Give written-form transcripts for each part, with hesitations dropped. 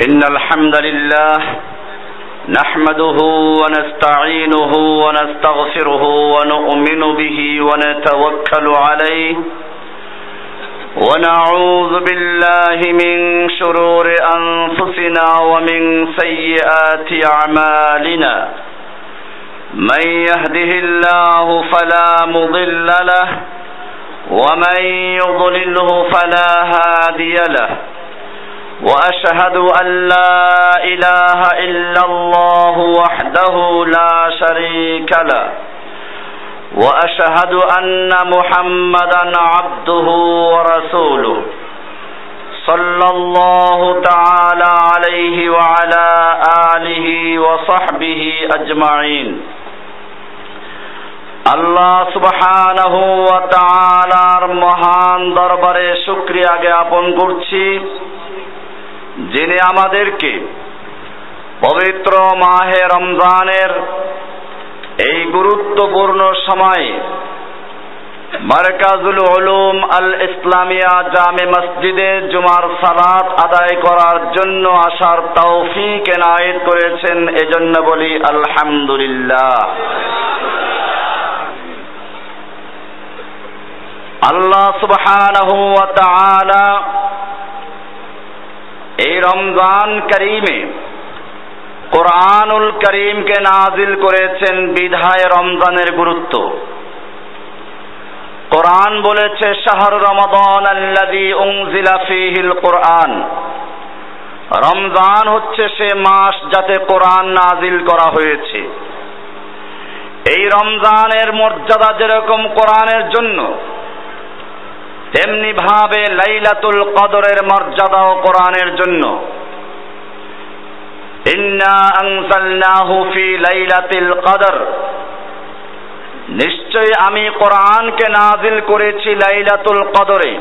إن الحمد لله نحمده ونستعينه ونستغفره ونؤمن به ونتوكل عليه ونعوذ بالله من شرور أنفسنا ومن سيئات أعمالنا من يهده الله فلا مضل له ومن يضلله فلا هادي له وأشهد أن لا إله إلا الله وحده لا شريك له وأشهد أن محمدا عبده ورسوله صلى الله تعالى عليه وعلى آله وصحبه أجمعين আল্লাহ সুবহানাহু ওয়া তাআলার মহান দরবারে শুকরিয়া জ্ঞাপন করছি, যিনি আমাদেরকে পবিত্র মাহে রমজানের এই গুরুত্বপূর্ণ সময়ে মারকাজুল উলুম আল ইসলামিয়া জামে মসজিদে জুমার সালাত আদায় করার জন্য আসার তৌফিক এনায়েত করেছেন। এজন্য বলি আলহামদুলিল্লাহ। আল্লাহ সুবহানাহু ওয়া তাআলা এই রমজান কারীমে কোরআনুল কারীমকে নাজিল করেছেন বিধায় রমজানের গুরুত্ব। কোরআন বলেছে শাহর রমাদান আল্লাযী উনজিলা ফীহিল কোরআন, রমজান হচ্ছে সে মাস যাতে কোরআন নাজিল করা হয়েছে। এই রমজানের মর্যাদা যেরকম কোরআনের জন্য, তেমনি ভাবে লাইলাতুল কদরের মর্যাদাও কোরআনের জন্য। ইন্না আনজালনাহু ফি লাইলাতিল কদর, নিশ্চয় আমি কোরআনকে নাজিল করেছি লাইলাতুল কদরে।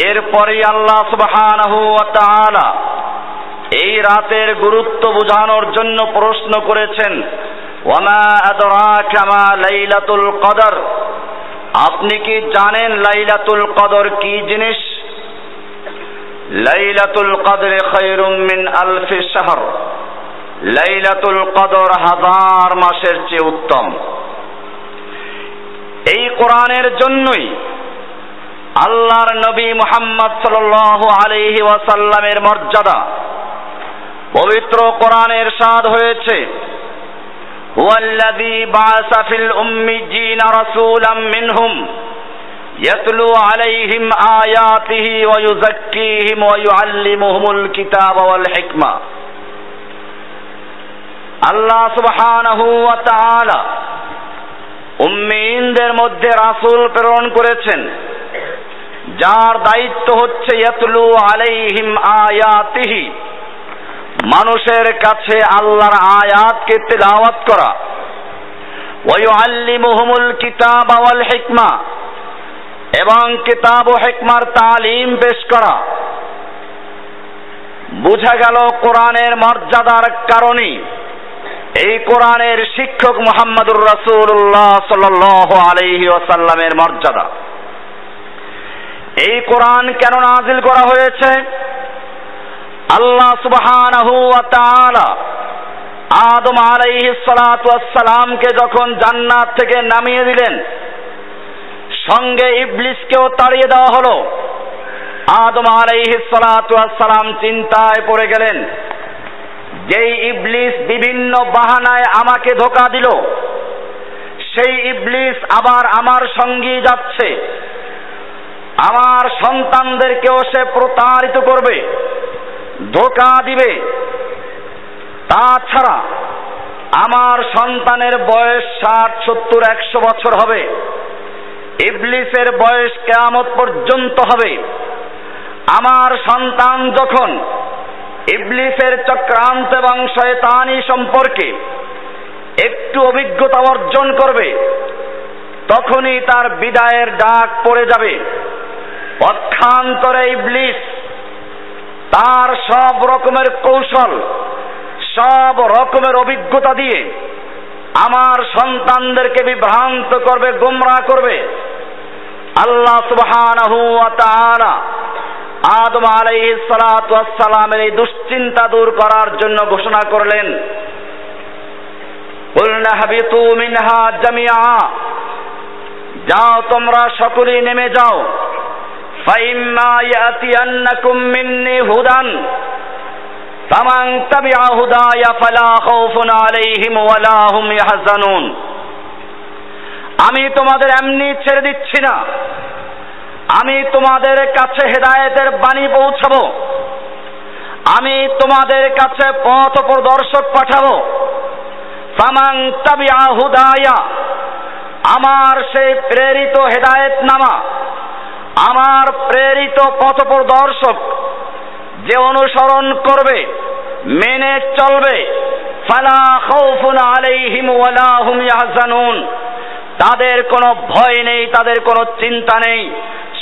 এরপরে আল্লাহ সুবহানাহু ওয়া তাআলা এই রাতের গুরুত্ব বোঝানোর জন্য প্রশ্ন করেছেন, ওয়ামা আদরাকা মা লাইলাতুল কদর, আপনি কি জানেন লাইলাতুল কদর কি জিনিস? লাইলাতুল কদরে খায়রুম মিন আলফি শাহর, লাইলাতুল কদর হাজার মাসের চেয়ে উত্তম। এই কোরআনের জন্যই আল্লাহর নবী মুহাম্মদ সাল্লাল্লাহু আলাইহি ওয়াসাল্লামের মর্যাদা পবিত্র কোরআনে ইরশাদ হয়েছে, ওয়াল্লাযী বা'আসা ফিল উম্মিয়্যিনা রাসূলাম মিনহুম ইয়াতলু আলাইহিম আয়াতিহি ওয়া ইউযাক্কিহিম ওয়া ইউআল্লিমুহুমুল কিতাবা ওয়াল হিকমা। আল্লাহ সুবহানাহু ওয়া তাআলা উম্মিয়িনদের মধ্যে রাসূল প্রেরণ করেছেন, যার দায়িত্ব হচ্ছে ইয়াতলু আলাইহিম আয়াতিহি, মানুষের কাছে আল্লাহর আয়াতকে তিলাওয়াত করা, ওয়া ইউআল্লিমুহুমুল কিতাবা ওয়াল হিকমা, এবং কিতাব ও হিকমার তালিম পেশ করা। বোঝা গেল কোরআনের মর্যাদার কারণে এই কোরআনের শিক্ষক মুহাম্মদুর রাসূলুল্লাহ সাল্লাল্লাহু আলাইহি ওয়াসাল্লামের মর্যাদা। এই কোরআন কেন নাজিল করা হয়েছে? আল্লাহ সুবহানাহু ওয়া তাআলা আদম আলাইহিস সালাতু ওয়াস সালামকে যখন জান্নাত থেকে নামিয়ে দিলেন, সঙ্গে ইবলিসকেও তাড়িয়ে দেওয়া হলো। আদম আলাইহিস সালাতু ওয়াস সালাম চিন্তায় পড়ে গেলেন, যেই ইবলিস বিভিন্ন বাহানায় আমাকে ধোঁকা দিল, সেই ইবলিস আবার আমার সঙ্গী যাচ্ছে, আমার সন্তানদেরকেও সে প্রতারিত করবে, ধোঁকা দিবে। তাছাড়া আমার সন্তানের বয়স 60, 70, 100 বছর হবে, ইবলিসের বয়স কিয়ামত পর্যন্ত হবে। আমার সন্তান যখন ইবলিসের চক্রান্ত এবং শয়তানি সম্পর্কে একটু অভিজ্ঞতা অর্জন করবে, তখনই তার বিদায়ের ডাক পড়ে যাবে। পক্ষান্তরে ইবলিস তার সব রকমের কৌশল, সব রকমের অভিজ্ঞতা দিয়ে আমার সন্তানদেরকে বিভ্রান্ত করবে, গোমরাহ করবে। আল্লাহ সুবহানাহু ওয়া তাআলা আদম আলাইহিস সালাতু ওয়াস সালামের এই দুশ্চিন্তা দূর করার জন্য ঘোষণা করলেন, কুলনা হাবিতু মিনহা জামিআ, যাও তোমরা সকলেই নেমে যাও। ফাইম্মা ইয়াতিয়ান্নাকুম মিন্নি হুদান ফামান তাবিআ হুদায়া ফালা খাউফুন আলাইহিম ওয়ালা হুম ইয়াহজানুন। আমি তোমাদের এমনি ছেড়ে দিচ্ছি না, আমি তোমাদের কাছে হেদায়েতের বাণী পৌঁছাবো, আমি তোমাদের কাছে পথ প্রদর্শক পাঠাবো। ফামান তাবিআ হুদায়া, আমার সেই প্রেরিত হেদায়েতনামা, আমার প্রেরিত পথ প্রদর্শক যে অনুসরণ করবে, মেনে চলবে, ফালা খাউফুন আলাইহিম ওয়ালা হুম ইয়াহজানুন, তাদের কোনো ভয় নেই, তাদের কোনো চিন্তা নেই,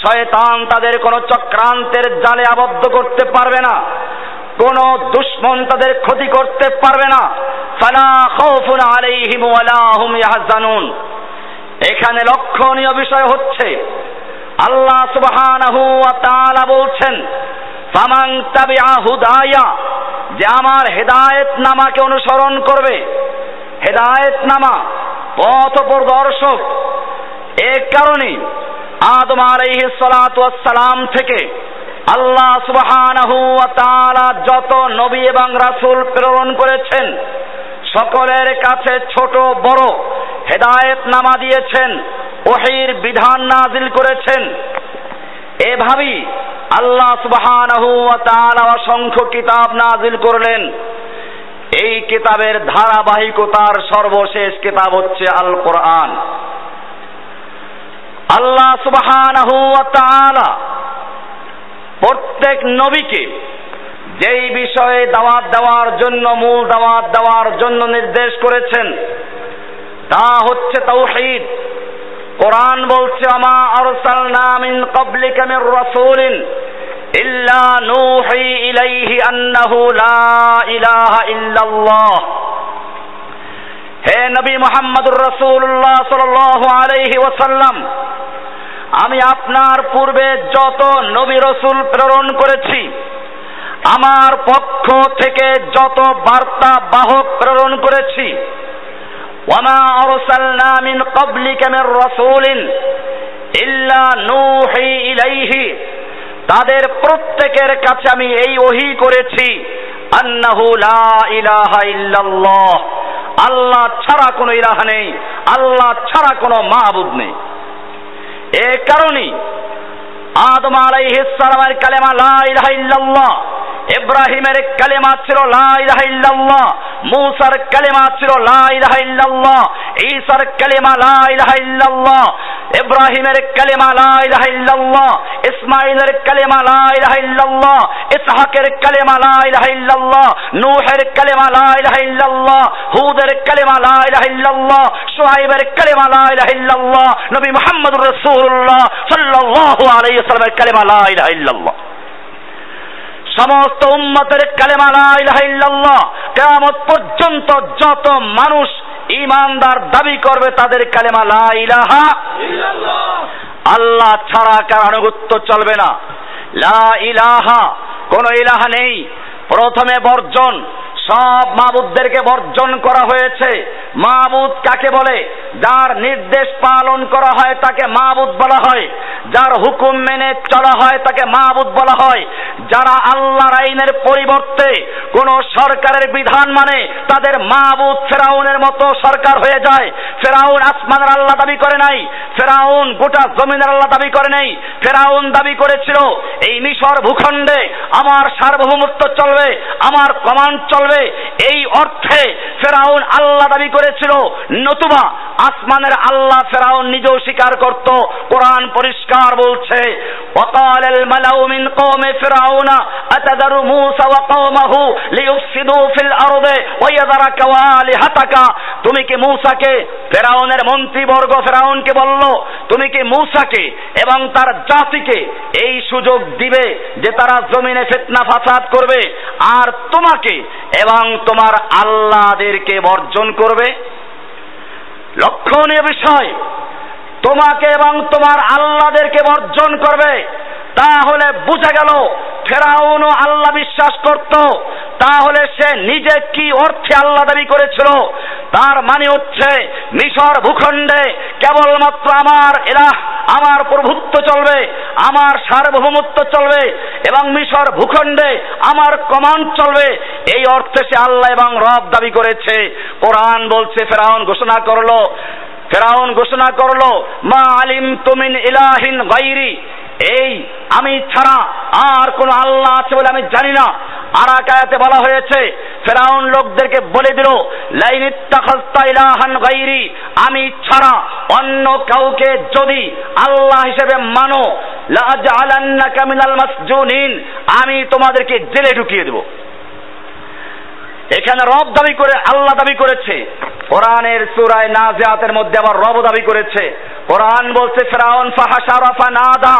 শয়তান তাদের কোনো চক্রান্তের জালে আবদ্ধ করতে পারবে না, কোনো দুশমন তাদের ক্ষতি করতে পারবে না। ফালা খাউফুন আলাইহিম ওয়ালা হুম ইয়াহজানুন। এখানে লক্ষণীয় বিষয় হচ্ছে আল্লাহ সুবহানাহু ওয়া তাআলা বলছেন, ফামান তাবিআ হুদায়া, যে আমার হেদায়েতনামাকে অনুসরণ করবে, হেদায়েতনামা পথ প্রদর্শক। এ কারণে আদম আলাইহিস সালাতু ওয়াস সালাম থেকে আল্লাহ সুবহানাহু ওয়া তাআলা যত নবী এবং রাসূল প্রেরণ করেছেন, সকলের কাছে ছোট বড় হেদায়েতনামা দিয়েছেন, ওহীর বিধান নাজিল করেছেন। এভাবেই আল্লাহ সুবহানাহু ওয়া তাআলা অসংখ্য কিতাব নাজিল করলেন। এই কিতাবের ধারাবাহিকতার সর্বশেষ কিতাব হচ্ছে আল কোরআন। আল্লাহ সুবহানাহু ওয়া তাআলা প্রত্যেক নবীকে যেই বিষয়ে দাওয়াত দেওয়ার জন্য, মূল দাওয়াত দেওয়ার জন্য নির্দেশ করেছেন তা হচ্ছে তাওহীদ। কোরআন বলছে, আমা আরসালনা মিন ক্বাবলিকা মির রাসূলিন ইল্লা নূহি ইলাইহি আন্নাহু লা ইলাহা ইল্লাল্লাহ। হে নবী মুহাম্মদুর রাসূলুল্লাহ সাল্লাল্লাহু আলাইহি ওয়াসাল্লাম, আমি আপনার পূর্বে যত নবী রাসূল প্রেরণ করেছি, আমার পক্ষ থেকে যত বার্তা বাহক প্রেরণ করেছি, ওয়ামা আরসালনা মিন ক্বাবলিকা মির রাসূলিন ইল্লা নূহি ইলাইহি, তাদের প্রত্যেকের কাছে আমি এই ওহী করেছি, আন্নাহু লা ইলাহা ইল্লাল্লাহ, আল্লাহ ছাড়া কোনো ইলাহ নেই, আল্লাহ ছাড়া কোনো মাবুদ নেই। এ কারণেই আদম আলাইহিস সালামের কালেমা লা ইলাহা ইল্লাল্লাহ, ইব্রাহিমের কালেমা ছিল লা ইলাহা ইল্লাল্লাহ, মূসার কালেমা ছিল লা ইলাহা ইল্লাল্লাহ, ঈসার কালেমা লা ইলাহা ইল্লাল্লাহ, ইব্রাহিমের কালেমা লা ইলাহা ইল্লাল্লাহ, ইসমাঈলের কালেমা লা ইলাহা ইল্লাল্লাহ, ইসহাকের কালেমা লা ইলাহা ইল্লাল্লাহ, নূহের কালেমা লা ইলাহা ইল্লাল্লাহ, হুদের কালেমা লা ইলাহা ইল্লাল্লাহ, শুআয়বের কালেমা লা ইলাহা ইল্লাল্লাহ, নবী মুহাম্মদুর রাসূলুল্লাহ সাল্লাল্লাহু আলাইহি ওয়াসাল্লামের কালেমা লা ইলাহা ইল্লাল্লাহ। সমস্ত উম্মতের কালেমা লা ইলাহা ইল্লাল্লাহ। কিয়ামত পর্যন্ত যত মানুষ ঈমানদার দাবি করবে তাদের কালেমা লা ইলাহা ইল্লাল্লাহ। আল্লাহ ছাড়া কারো আনুগত্য চলবে না। লা ইলাহা, কোনো ইলাহা নেই। প্রথমে বর্জন, সব মাবুদদেরকে বর্জন করা হয়েছে। মাবুদ কাকে বলে? যার নির্দেশ পালন করা হয় তাকে মাবুদ বলা হয়, যার হুকুম মেনে চলা হয় তাকে মাবুদ বলা হয়। যারা আল্লাহর আইনের পরিবর্তে কোন সরকারের বিধান মানে তাদের মাবুদ ফেরাউনের মতো সরকার হয়ে যায়। ফেরাউন আসমানের আল্লাহ দাবি করে নাই, ফেরাউন গোটা জমিনের আল্লাহ দাবি করে নাই। ফেরাউন দাবি করেছিল এই মিশর ভূখণ্ডে আমার সার্বভৌমত্ব চলবে, আমার কমান্ড চলবে। এই অর্থে ফেরাউন আল্লাহ দাবি করেছিল, নতুবা আসমানের আল্লাহ ফেরাউন নিজেও স্বীকার করত। কোরআন পরিষ্কার বলছে, ওয়াকালাল মালাউ মিন কওমি ফিরআউনা আতাদারু মূসা ওয়া কওমাহু লিইফসিদু ফিল আরদি ওয়া ইয়াযরাকা ওয়া আলিহাতাকা। তুমি কি মূসাকে, ফেরাউনের মন্ত্রীবর্গ ফেরাউনকে বলল, তুমি কি মূসাকে এবং তার জাতিকে এই সুযোগ দিবে যে তারা জমিনে ফিতনা ফাসাদ করবে আর তোমাকে এবং তোমার আল্লাহদেরকে বর্জন করবে? লক্ষণীয় বিষয়, তোমাকে এবং তোমার আল্লাহদেরকে বর্জন করবে। তাহলে বুঝা গেল ফেরাউনও আল্লাহ বিশ্বাস করত। তাহলে সে নিজে কি অর্থে আল্লাহ দাবি করেছিল? তার মানে হচ্ছে মিশর ভূখণ্ডে কেবলমাত্র আমার ইলাহ, আমার প্রভুত্ব চলবে, আমার সার্বভৌমত্ব চলবে এবং মিশর ভূখণ্ডে আমার কমান্ড চলবে, এই অর্থে সে আল্লাহ এবং রব দাবি করেছে। কোরআন বলছে ফেরাউন ঘোষণা করলো মা আলিমতু মিন ইলাহিন গায়রি, এই আমি ছাড়া আর কোন আল্লাহ আছে বলে আমি জানি না। আর এক আয়াতে বলা হয়েছে ফেরাউন লোকদেরকে বলে দিল লাইন ইত্তাখাযতা ইলাহান গায়রি, আমি ছাড়া অন্য কাউকে যদি আল্লাহ হিসেবে মানো লা আজআলান্নাকা মিনাল মাসজুনিন, আমি তোমাদেরকে জেলে ঢুকিয়ে দেব। এখানে রব দাবি করে আল্লাহ দাবি করেছে, কোরআনের সূরা নাজিয়াতের মধ্যে আবার রব দাবি করেছে। কোরআন বলছে ফিরআউন ফাহাশারা ফানাদা,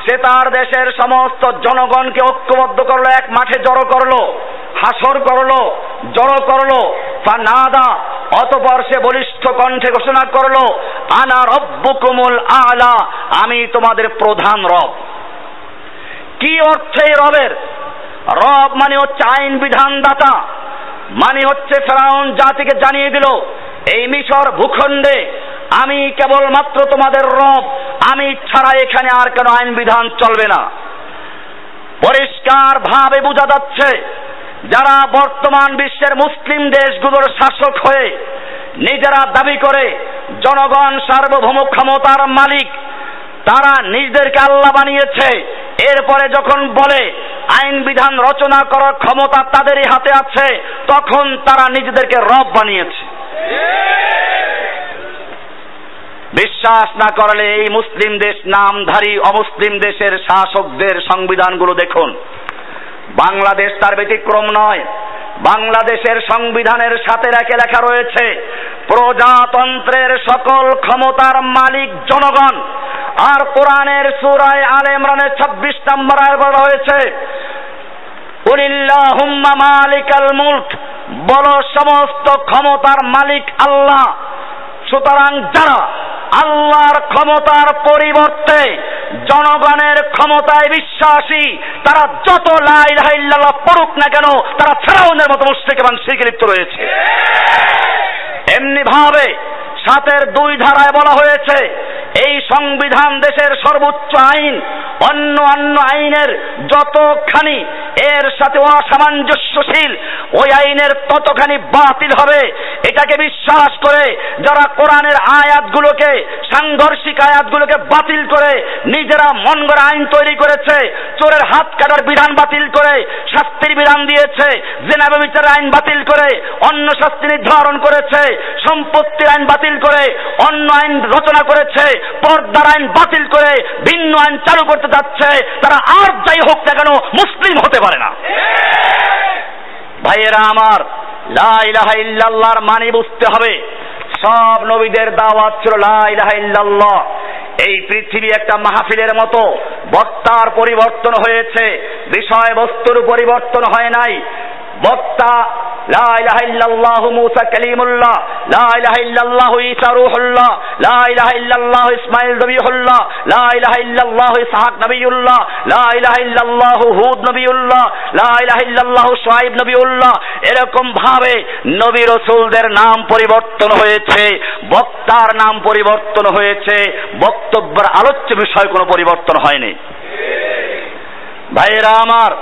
সে তার দেশের সমস্ত জনগণকে ঐক্যবদ্ধ করলো, এক মাঠে জড়ো করলো, হাসর করলো, জড়ো করলো। ফানাদা, অতঃপর সে বলিষ্ঠ কণ্ঠে ঘোষণা করলো আনা রব্বুকুমুল আলা, আমি তোমাদের প্রধান রব। কি অর্থে রবের? রব মানে হচ্ছে আইন বিধানদাতা, মানে হচ্ছে ফেরাউন জাতিকে জানিয়ে দিল এই মিশর ভূখণ্ডে আমি কেবলমাত্র তোমাদের রব, আমি ছাড়া এখানে আর কোনো আইন বিধান চলবে না। পরিষ্কার ভাবে বোঝা যাচ্ছে যারা বর্তমান বিশ্বের মুসলিম দেশগুলোর শাসক হয়ে নিজেরা দাবি করে জনগণ সার্বভৌম ক্ষমতার মালিক, তারা নিজেদেরকে আল্লাহ বানিয়েছে। এরপরে যখন বলে আইন বিধান রচনা করার ক্ষমতা তাদেরই হাতে আছে, তখন তারা নিজেদেরকে রব বানিয়েছে। বিশ্বাস না করলে এই মুসলিম দেশ নামধারী অমুসলিম দেশের শাসকদের সংবিধানগুলো দেখুন। বাংলাদেশ তার ব্যতিক্রম নয়। বাংলাদেশের সংবিধানের সাথে লেখা রয়েছে প্রজাতন্ত্রের সকল ক্ষমতার মালিক জনগণ। আর কোরআনের সূরা আলে ইমরানের 26 নম্বর আয়াতে বলা হয়েছে কুলিল্লাহুম্মা মালিকাল মুলক, বলো সমস্ত ক্ষমতার মালিক আল্লাহ। সুতরাং যারা আল্লাহর ক্ষমতার পরিবর্তে জনগণের ক্ষমতায় বিশ্বাসী, তারা যত লা ইলাহা ইল্লাল্লাহ পড়ুক না কেন, তারা ফেরাউনের মতো মুশরিক এবং শিরকে লিপ্ত রয়েছে। এমনি ভাবে 7-এর 2 ধারায় বলা হয়েছে এই সংবিধান দেশের সর্বোচ্চ আইন, অন্য আইনের যতখানি এর সাথে অসামঞ্জস্যশীল, ওই আইনের ততখানি বাতিল হবে। এটাকে বিশ্বাস করে যারা কোরআনের আয়াতগুলোকে, সাংঘর্ষিক আয়াতগুলোকে বাতিল করে নিজেরা মন গড়া আইন তৈরি করেছে, চোরের হাত কাটার বিধান বাতিল করে শাস্তির বিধান দিয়েছে, জিনা ব্যভিচারের আইন বাতিল করে অন্য শাস্তি নির্ধারণ করেছে, সম্পত্তির আইন বাতিল করে অন্য আইন রচনা করেছে, পর্দার আইন বাতিল করে ভিন্ন আইন চালু করতে যাচ্ছে। তারা আর যাই হোক না কেন মুসলিম হতে পারে না। ভাইয়েরা আমার, লা ইলাহা ইল্লাল্লাহর মানে বুঝতে হবে। সব নবীদের দাওয়াত ছিল লা ইলাহা ইল্লাল্লাহ। এই পৃথিবী একটা মাহফিলের মতো, বক্তার পরিবর্তন হয়েছে, বিষয়বস্তুর পরিবর্তন হয় নাই। বক্তা লা ইলাহা ইল্লাল্লাহু মুসা কালিমুল্লাহ, লা ইলাহা ইল্লাল্লাহু ঈসা রূহুল্লাহ, লা ইলাহা ইল্লাল্লাহু ইসমাঈল নবিয়ুল্লাহ, লা ইলাহা ইল্লাল্লাহু ইসহাক নবিয়ুল্লাহ, লা ইলাহা ইল্লাল্লাহু হুদ নবিয়ুল্লাহ, লা ইলাহা ইল্লাল্লাহু শুআইব নবিয়ুল্লাহ। এরকম ভাবে নবী রাসূলদের নাম পরিবর্তন হয়েছে, বক্তার নাম পরিবর্তন হয়েছে, বক্তব্যের আলোচ্য বিষয় কোনো পরিবর্তন হয়নি। ভাইয়েরা আমার,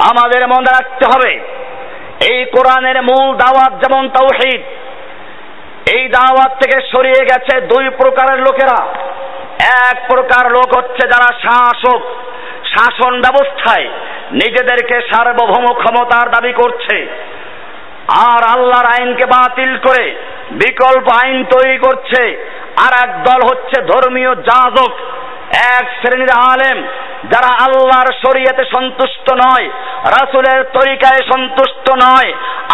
আমাদের মনে রাখতে হবে এই কোরআনের মূল দাওয়াত যেমন তাওহীদ, এই দাওয়াত থেকে সরিয়ে গেছে 2 প্রকারের লোকেরা। এক প্রকার লোক হচ্ছে যারা শাসক, শাসন ব্যবস্থায় নিজেদেরকে সার্বভৌম ক্ষমতার দাবি করছে আর আল্লাহর আইনকে বাতিল করে বিকল্প আইন তৈরি করছে। আর এক দল হচ্ছে ধর্মীয় যাজক, এক শ্রেণীর আলেম যারা আল্লাহর শরীয়তে সন্তুষ্ট নয়, রাসূলের তরিকায় সন্তুষ্ট নয়,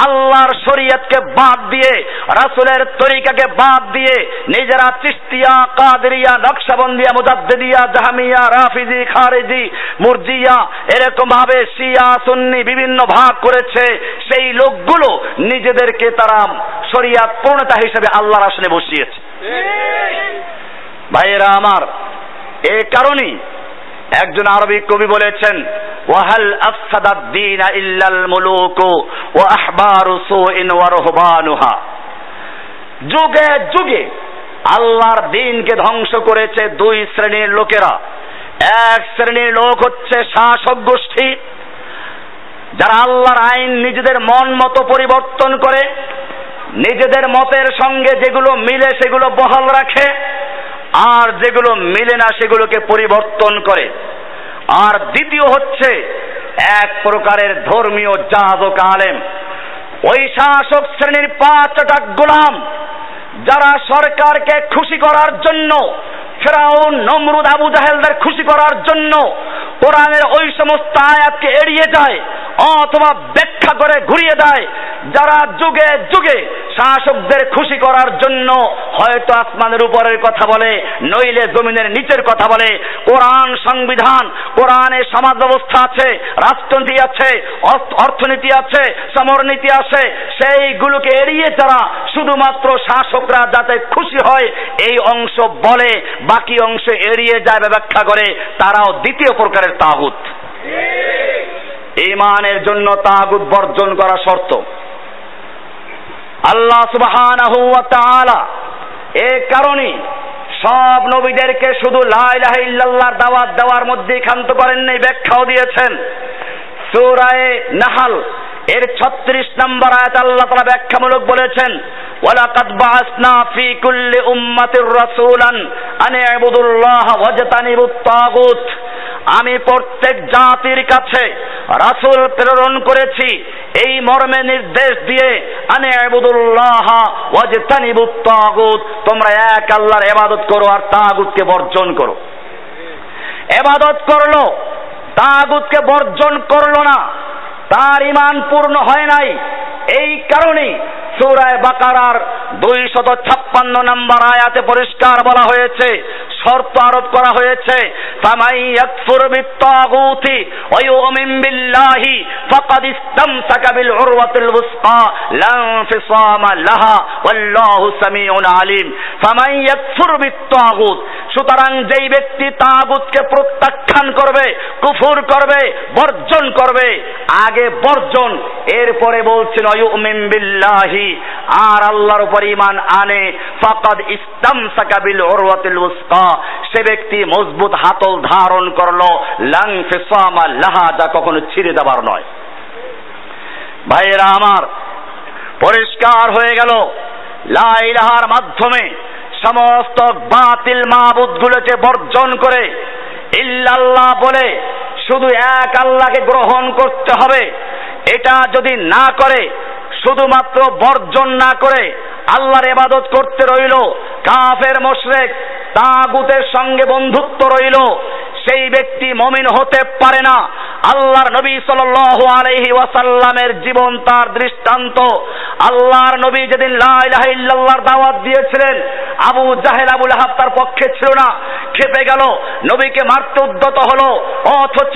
আল্লাহর শরীয়তকে বাদ দিয়ে, রাসূলের তরিকাকে বাদ দিয়ে নিজেরা চিশতিয়া, কাদেরিয়া, নকশবন্দিয়া, মুজাদ্দিদিয়া, জাহমিয়া, রাফিজি, খারিজি, মুরজিয়া, এরকম ভাবে শিয়া, সুন্নি বিভিন্ন ভাগ করেছে। সেই লোকগুলো নিজেদেরকে তারা শরীয়ত পূর্ণতা হিসেবে আল্লাহর আসনে বসিয়েছে। ভাইয়েরা আমার, এ কারণেই একজন আরবি কবি বলেছেন, ওয়াহাল আফসাদাদ দীনা ইল্লাল মুলুকু ওয়া আহবারু সুইন ওয়া রুহবানুহা। যুগে যুগে আল্লাহর দ্বীনকে ধ্বংস করেছে দুই শ্রেণীর লোকেরা। এক শ্রেণীর লোক হচ্ছে শাসক গোষ্ঠী, যারা আল্লাহর আইন নিজেদের মন মতো পরিবর্তন করে, নিজেদের মতের সঙ্গে যেগুলো মিলে সেগুলো বহাল রাখে, আর যেগুলো মিলে না সেগুলোকে পরিবর্তন করে। আর দ্বিতীয় হচ্ছে এক প্রকারের ধর্মীয় যাজক আলেম, ওই শাসক শ্রেণীর 5টা গোলাম, যারা সরকারকে খুশি করার জন্য, ফেরাউন, নমরুদ, আবু জাহেলদের খুশি করার জন্য কোরআনের ওই সমস্ত আয়াতকে এড়িয়ে যায় অথবা ব্যাখ্যা করে ঘুরিয়ে দেয়, যারা যুগে যুগে শাসকদের খুশি করার জন্য হয়তো আসমানের উপরের কথা বলে, নইলে জমিনের নিচের কথা বলে। কোরআন সংবিধান, কোরআনে সমাজ ব্যবস্থা আছে, রাষ্ট্রনীতি আছে, অর্থনীতি আছে, সমরনীতি আছে, সেইগুলোকে এড়িয়ে যারা শুধুমাত্র শাসকরা যাতে খুশি হয় এই অংশ বলে, বাকি অংশ এড়িয়ে যায়, ব্যাখ্যা করে, তারাও দ্বিতীয় প্রকারের তাগুত। ঈমানের জন্য তাগুত বর্জন করা শর্ত। আল্লাহ সুবহানাহু ওয়া তাআলা এই কারণে সব নবীদেরকে শুধু লা ইলাহা ইল্লাল্লাহর দাওয়াত দেওয়ার মধ্যে ক্ষান্ত করেন নাই, ব্যাখ্যাও দিয়েছেন। সূরা নাহল এর 36 নম্বর আয়াত আল্লাহ তাআলা ব্যাখ্যামূলক বলেছেন, ওয়ালাকাদ বাআসনা ফি কুল্লি উম্মাতির রাসূলান আন ইবুদুল্লাহ ওয়াজতানিবুত তাগুত। আমি প্রত্যেক জাতির কাছে রাসূল প্রেরণ করেছি এই মর্মে নির্দেশ দিয়ে, আন ইবুদুল্লাহ ওয়াজতানিবুত তাগুত, তোমরা এক আল্লাহর ইবাদত করো আর তাগুতকে বর্জন করো। ইবাদত করলো, তাগুতকে বর্জন করলো না, তার ঈমান পূর্ণ হয় নাই। এই কারণে সূরা বাকারার 256 নম্বর আয়াতে পরিষ্কার বলা হয়েছে, শর্ত আরোপ করা হয়েছে, ফামাই ইয়াকফুর বিত-তাগুতি ওয়া ইউমিন বিল্লাহি ফাকাদ ইসতামসাকা বিল উরওয়াতিল ওয়াসকা লা ইনফিসামা লাহা ওয়াল্লাহু সামিউন আলিম। ফামাই ইয়াকফুর বিত-তাগুত, সুতরাং যেই ব্যক্তি তাগুতকে প্রত্যাখ্যান করবে, কুফর করবে, বর্জন করবে, আগে বর্জন, এরপরে বলছিল ইউমিন বিল্লাহি, আর আল্লাহর উপর ঈমান আনে, ফাকাদ ইসতামসাকা বিল উরওয়াতিল ওয়াসকা, সে ব্যক্তি মজবুত হাতল ধারণ করলো, লা ইনফিসামা লাহা, যা কখনো ছিঁড়ে দেবার নয়। ভাইয়েরা আমার, পরিষ্কার হয়ে গেল লা ইলাহার মাধ্যমে সমস্ত বাতিল মাবুদগুলোকে বর্জন করে ইল্লাল্লাহ বলে শুধু এক আল্লাহকে গ্রহণ করতে হবে। এটা যদি না করে, শুধুমাত্র বর্জন না করে আল্লাহর ইবাদত করতে রইল, কাফের মুশরিক তাগুতের সঙ্গে বন্ধুত্ব রইল, সেই ব্যক্তি মুমিন হতে পারে না। আল্লাহর নবী সাল্লাল্লাহু আলাইহি ওয়াসাল্লামের জীবন তার দৃষ্টান্ত। আল্লাহর নবী যেদিন লা ইলাহা ইল্লাল্লাহর দাওয়াত দিয়েছিলেন, আবু জাহেল, আবু লাহাব তার পক্ষে ছিল না, খেপে গেল, নবীকে মারতে উদ্যত হলো। অথচ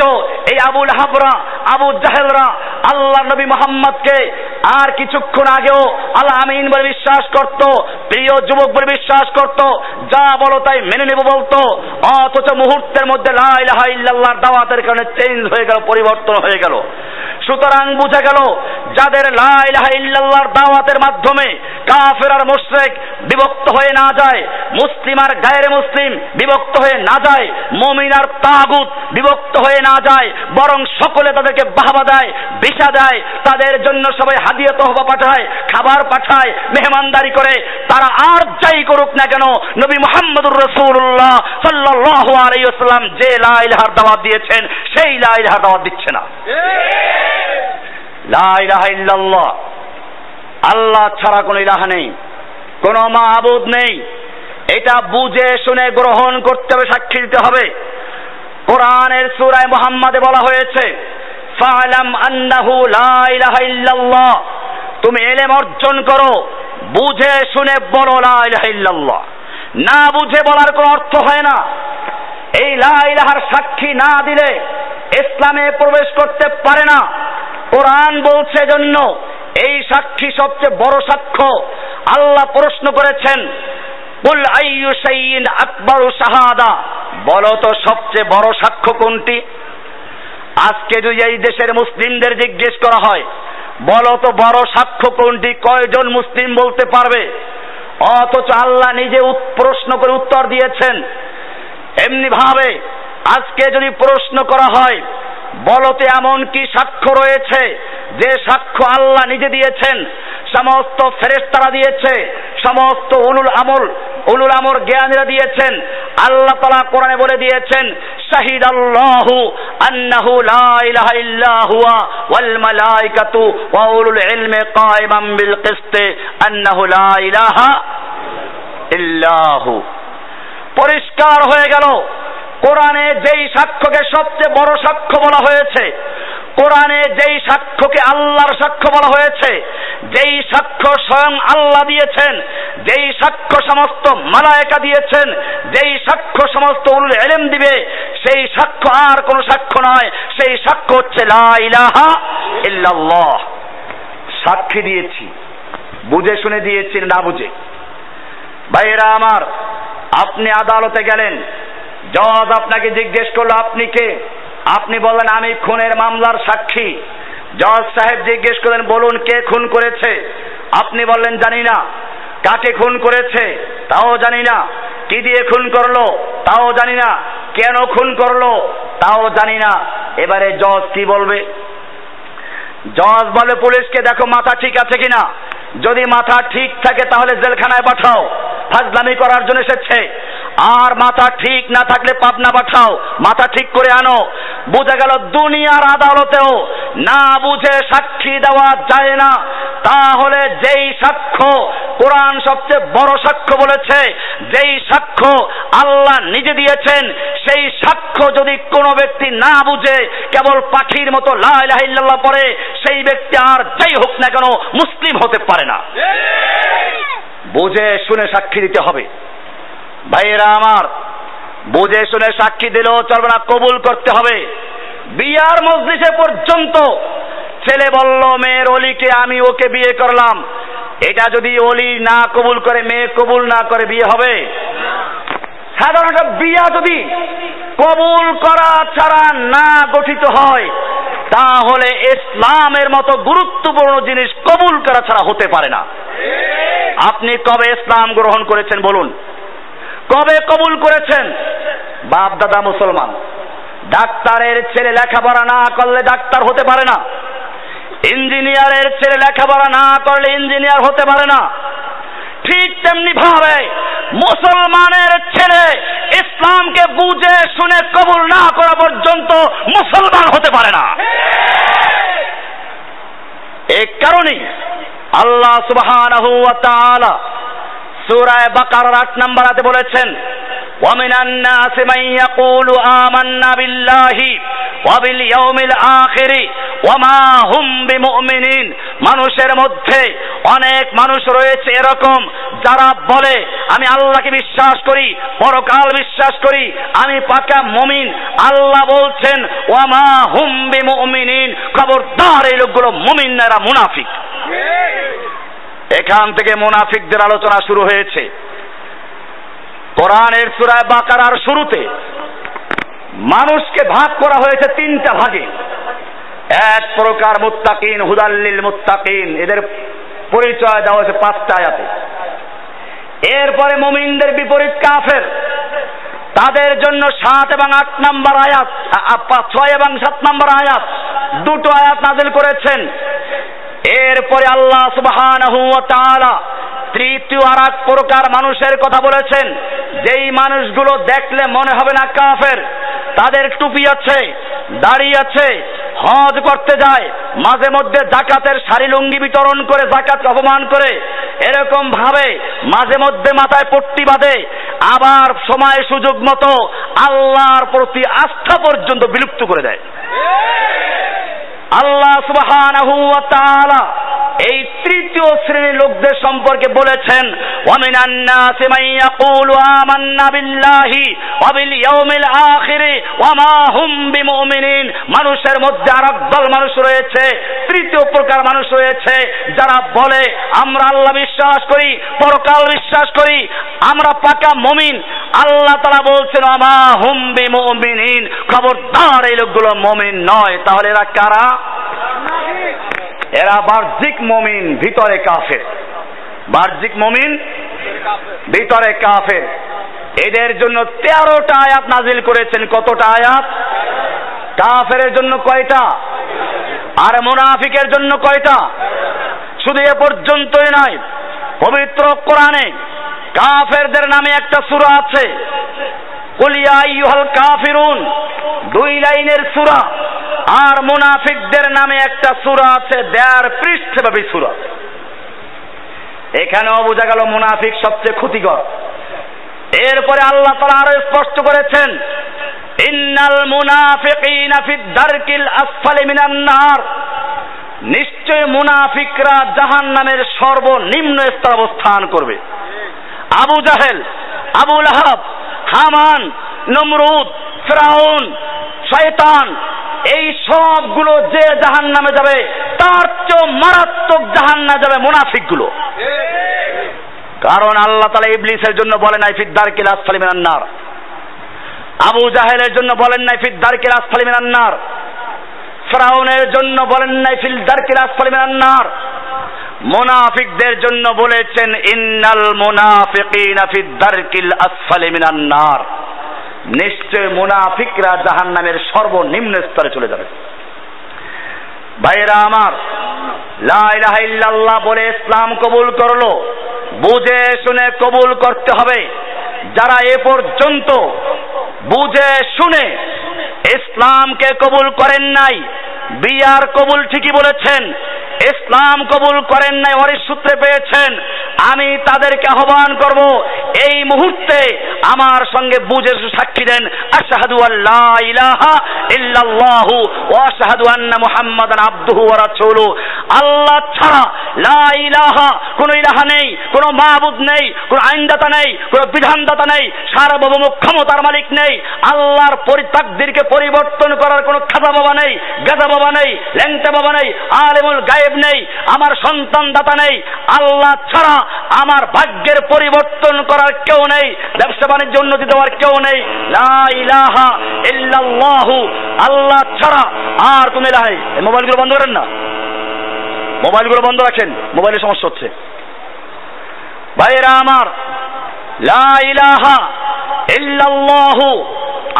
এই আবু লাহাবরা, আবু জাহেলরা আল্লাহর নবী মুহাম্মদকে আর কিছুক্ষণ আগেও আল আমিন বলে বিশ্বাস করত, প্রিয় যুবক বলে বিশ্বাস করত, যা বলো তাই মেনে নেব বলতো। অথচ মুহূর্তের মধ্যে লা ইলাহা ইল্লাল্লাহর দাওয়াতের কারণে চেঞ্জ হয়ে গেল, পরিবর্তন হয়ে গেল। সুতরাং বুঝা গেল, যাদের লা ইলাহা ইল্লাল্লাহর দাওয়াতের মাধ্যমে কাফের আর মুশরিক বিভক্ত হয়ে না যায়, মুসলিম আর গায়রে মুসলিম বিভক্ত হয়ে না যায়, মুমিন আর তাগুত বিভক্ত হয়ে না যায়, বরং সকলে তাদেরকে বাহবা দেয়, বিশা দেয়, তাদের জন্য সবাই হাদিয়া তহবা পাঠায়, খাবার পাঠায়, মেহমানদারি করে, তারা আর যাই করুক না কেন, নবী মুহাম্মদুর রাসূলুল্লাহ সাল্লাল্লাহু আলাইহি ওয়াসাল্লাম যে লা ইলাহার দাওয়াত দিয়েছেন সেই লা ইলাহার দাওয়াত দিচ্ছে না। লা ইলাহা ইল্লাল্লাহ, আল্লাহ ছাড়া কোনো ইলাহা নেই, কোনো মাবুদ নেই, এটা বুঝে শুনে গ্রহণ করতে হবে, সাক্ষী দিতে হবে। কোরআনের সূরা মুহাম্মাদে বলা হয়েছে, ফা'লাম আন্নাহু লা ইলাহা ইল্লাল্লাহ, তুমি ইলম অর্জন করো, বুঝে শুনে বলো লা ইলাহা ইল্লাল্লাহ। না বুঝে বলার কোনো অর্থ হয় না। এই লা ইলাহার সাক্ষী না দিলে ইসলামে প্রবেশ করতে পারে না। কোরআন বলছে জন্য এই সাক্ষী সবচেয়ে বড় সাক্ষ্য। আল্লাহ প্রশ্ন করেছেন, কুল আইয়ু শাইইন আকবারু শাহাদা, বলো তো সবচেয়ে বড় সাক্ষ্য কোনটি? আজকে যদি এই দেশের মুসলিমদের জিজ্ঞেস করা হয় বলো তো বড় সাক্ষ্য কোনটি, কয়জন মুসলিম বলতে পারবে? অথচ আল্লাহ নিজে প্রশ্ন করে উত্তর দিয়েছেন। এমনি ভাবে আজকে যদি প্রশ্ন করা হয় বলো তো এমন কি সাক্ষ্য রয়েছে যে সাক্ষ্য আল্লাহ নিজে দিয়েছেন, সমস্ত ফেরেশতারা দিয়েছে, সমস্ত উলুল আমর জ্ঞানীরা দিয়েছেন। আল্লাহ তাআলা কোরআনে বলে দিয়েছেন শাহিদাল্লাহু আন্নাহু লা ইলাহা ইল্লা হুয়া ওয়াল মালাইকাতু ওয়া উলুল ইলমি কায়িমান বিল কিসতি আন্নাহু লা ইলাহা ইল্লা হু। পরিষ্কার হয়ে গেল কোরআনে যেই সাক্ষ্যকে সবচেয়ে বড় সাক্ষ্য বলা হয়েছে, কোরআনে যেই সাক্ষ্যকে আল্লাহর সাক্ষ্য বলা হয়েছে, যেই সাক্ষ্য স্বয়ং আল্লাহ দিয়েছেন, যেই সাক্ষ্য সমস্ত মালায়েকা দিয়েছেন, যেই সাক্ষ্য সমস্ত উলুল ইলম দিবে, সেই সাক্ষ্য আর কোনো সাক্ষ্য নয়, সেই সাক্ষ্য হচ্ছে লা ইলাহা ইল্লাল্লাহ। সাক্ষী দিয়েছি, বুঝে শুনে দিয়েছি না বুঝে। ভাইয়েরা আমার, আপনি আদালতে গেলেন, জজ আপনাকে জিজ্ঞেস করলো আপনি কে? আপনি বললেন আমি খুনের মামলার সাক্ষী। জজ সাহেব জিজ্ঞেস করলেন বলুন কে খুন করেছে? আপনি বললেন জানি না। কাকে খুন করেছে? তাও জানি না। কি দিয়ে খুন করলো? তাও জানি না। কেন খুন করলো? তাও জানি না। এবারে জজ কি বলবে? জজ বলে পুলিশকে দেখো মাথা ঠিক আছে কিনা, যদি মাথা ঠিক থাকে তাহলে জেলখানায় পাঠাও, ফাজলামি করার জন্য এসেছে। আর মাথা ঠিক না থাকলে পাবনা পাঠাও, মাথা ঠিক করে আনো। বোঝা গেল দুনিয়ার আদালতেও না বুঝে সাক্ষী দেওয়া যায় না। তাহলে যেই সাক্ষ্য কোরআন সবচেয়ে বড় সাক্ষ্য বলেছে, যেই সাক্ষ্য আল্লাহ নিজে দিয়েছেন, সেই সাক্ষ্য যদি কোনো ব্যক্তি না বুঝে কেবল পাখির মতো লা ইলাহা ইল্লাল্লাহ পড়ে, সেই ব্যক্তি আর যাই হোক না কেন মুসলিম হতে পারে না। বুঝে শুনে সাক্ষী দিতে হবে। ভাইয়েরা আমার, বুঝে শুনে সাক্ষী দিলেও চলবে না, কবুল করতে হবে। বিয়ার মজলিসে পর্যন্ত ছেলে বলল মেয়ের অলিকে আমি ওকে বিয়ে করলাম, এটা যদি অলি না কবুল করে, মেয়ে কবুল না করে, বিয়ে হবে? সাধারণত বিয়া যদি কবুল করা ছাড়া না গঠিত হয় তাহলে ইসলামের মতো গুরুত্বপূর্ণ জিনিস কবুল করা ছাড়া হতে পারে না। আপনি কবে ইসলাম গ্রহণ করেছেন বলুন? কবে কবুল করেছেন? বাপ দাদা মুসলমান। ডাক্তারের ছেলে লেখাপড়া না করলে ডাক্তার হতে পারে না। ইঞ্জিনিয়ারের ছেলে লেখাপড়া না করলে ইঞ্জিনিয়ার হতে পারে না। ঠিক তেমনি ভাবে মুসলমানের ছেলে ইসলামকে বুঝে শুনে কবুল না করা পর্যন্ত মুসলমান হতে পারে না। এই কারণেই আল্লাহ সুবহানাহু ওয়া তাআলা সূরা বাকারার 8 নম্বর আয়াতে বলেছেন وَمِنَ النَّاسِ مَن يَقُولُ آمَنَّا بِاللَّهِ وَبِالْيَوْمِ الْآخِرِ وَمَا هُمْ بِمُؤْمِنِينَ। মানুষের মধ্যে অনেক মানুষ রয়েছে এরকম যারা বলে আমি আল্লাহকে বিশ্বাস করি, পরকাল বিশ্বাস করি, আমি পাকা মুমিন। আল্লাহ বলছেন ওয়ামা হুম বিমুমিনিন, খবরদার এই লোকগুলো মুমিন না, এরা মুনাফিক। এখান থেকে মুনাফিকদের আলোচনা শুরু হয়েছে। কোরআনের সূরা বাকারার শুরুতে মানুষকে ভাগ করা হয়েছে 3টা ভাগে। এক প্রকার মুত্তাকিন, হুদাল্লিল মুত্তাকিন, এদের পরিচয় দেওয়া হয়েছে 5টা আয়াতে। এরপরে মুমিনদের বিপরীত কাফের, তাদের জন্য 7 এবং 8 নম্বর আয়াত, 6 এবং 7 নম্বর আয়াত, 2টো আয়াত নাযিল করেছেন। এরপরে আল্লাহ সুবহানাহু ওয়া তাআলা তৃতীয় আর এক প্রকার মানুষের কথা বলেছেন, যেই মানুষগুলো দেখলে মনে হবে না কাফের, তাদের টুপি আছে, দাড়ি আছে, হজ করতে যায়, মাঝে মধ্যে যাকাতের শাড়ি লুঙ্গি বিতরণ করে যাকাতকে অপমান করে, এরকম ভাবে মাঝে মধ্যে মাথায় পট্টি বাঁধে, আবার সময় সুযোগ মতো আল্লাহর প্রতি আস্থা পর্যন্ত বিলুপ্ত করে দেয়। আল্লাহ সুবহানাহু ওয়া তাআলা এই তৃতীয় শ্রেণীর লোকদের সম্পর্কে বলেছেন ওয়ামিনান নাসি মান ইয়াকুলু আমান্না বিল্লাহি ওয়া বিল ইয়াউমিল আখিরি ওয়া মা হুম বিমুমিনিন। মানুষের মধ্যে আরেক দল মানুষ রয়েছে, তৃতীয় প্রকার মানুষ রয়েছে যারা বলে আমরা আল্লাহ বিশ্বাস করি, পরকাল বিশ্বাস করি, আমরা পাকা মুমিন, আল্লাহ তাআলা বলছেন আমা হুম বিমুমিনিন, খবরদার এই লোকগুলো মুমিন নয়। তাহলে এরা কারা? এরা বাহ্যিক মুমিন, ভিতরে কাফের। বাহ্যিক মুমিন, ভিতরে কাফের। এদের জন্য 13টা আয়াত নাজিল করেছেন। কতটা আয়াত? কাফেরের জন্য কয়টা? আর মুনাফিকের জন্য কয়টা? শুধু এ পর্যন্তই নয়, পবিত্র কোরআনে কাফেরদের নামে একটা সূরা আছে, কুল ইয়া আইয়ুহাল কাফিরুন, 2 লাইনের সূরা। আর মুনাফিকদের নামে একটা সূরা আছে, 1.5 পৃষ্ঠাব্যাপী সূরা। এখানেও বোঝা গেল মুনাফিক সবচেয়ে ক্ষতিকর। এরপরে আল্লাহ তাআলা আরো স্পষ্ট করেছেন, ইন্নাল মুনাফিকিনা ফিদ দারকিল আসফালি মিনান নার, নিশ্চয় মুনাফিকরা জাহান্নামের সর্বনিম্ন স্তরে অবস্থান করবে। আবু জাহেল, আবু লাহাব, হামান, নমরুদ, ফিরাউন, শয়তান, এই সবগুলো যে জাহান্নামে যাবে তার চেয়ে মারাত্মক জাহান্নামে যাবে মুনাফিকগুলো। কারণ আল্লাহ তাআলা ইবলিসের জন্য বলেন নাই ফিদ দারকিল আসফালি মিনান নার, আবু জাহেলের জন্য বলেন নাই ফিদ দারকিল আসফালি মিনান নার, ফিরাউনের জন্য বলেন নাই ফিল দারকিল আসফালি মিনান নার। মুনাফিকদের জন্য বলেছেন ইন্নাল মুনাফিকিনা ফিদ দারকিল আসফালি মিনান নার, নিশ্চয় মুনাফিকরা জাহান্নামের সর্বনিম্ন স্তরে চলে যাবে। ভাইরা আমার, লা ইলাহা ইল্লাল্লাহ বলে ইসলাম কবুল করলো, বুঝে শুনে কবুল করতে হবে। যারা এ পর্যন্ত বুঝে শুনে ইসলামকে কবুল করেন নাই, বিয়ার কবুল ঠিকই বলেছেন, ইসলাম কবুল করেন নাই, ওয়ারিস সূত্রে পেয়েছেন, আমি তাদেরকে আহ্বান করব এই মুহূর্তে আমার সঙ্গে বুঝে সাক্ষী দেন, আশহাদু আল্লা ইলাহা ইল্লাল্লাহু ওয়া আশহাদু আন্না মুহাম্মাদান আবদুহু ওয়া রাসূলুহু। আল্লাহ ছাড়া লা ইলাহা, কোন ইলাহা নেই, কোন মাবুদ নেই, কোন আইনদাতা নেই, কোন বিধানদাতা নেই, সার্বভৌম ক্ষমতার মালিক নেই। আল্লাহর তাকদীরকে পরিবর্তন করার কোন খাজা বাবা নেই, গাজা বাবা নেই, ল্যাংটা বাবা নেই, আলেমুল গায়েব নেই, আমার সন্তান দাতা নেই। আল্লাহ ছাড়া আমার ভাগ্যের পরিবর্তন করার কেউ নেই, ব্যবসা বাণিজ্য উন্নতি দেওয়ার কেউ নেই। লা ইলাহা ইল্লাল্লাহু, আল্লাহ ছাড়া আর কোন ইলাহা নেই। মোবাইলগুলো বন্ধ করেন না, মোবাইলগুলো বন্ধ রাখেন, মোবাইলের সমস্যা হচ্ছে। ভাইরা আমার, লা ইলাহা ইল্লাল্লাহু,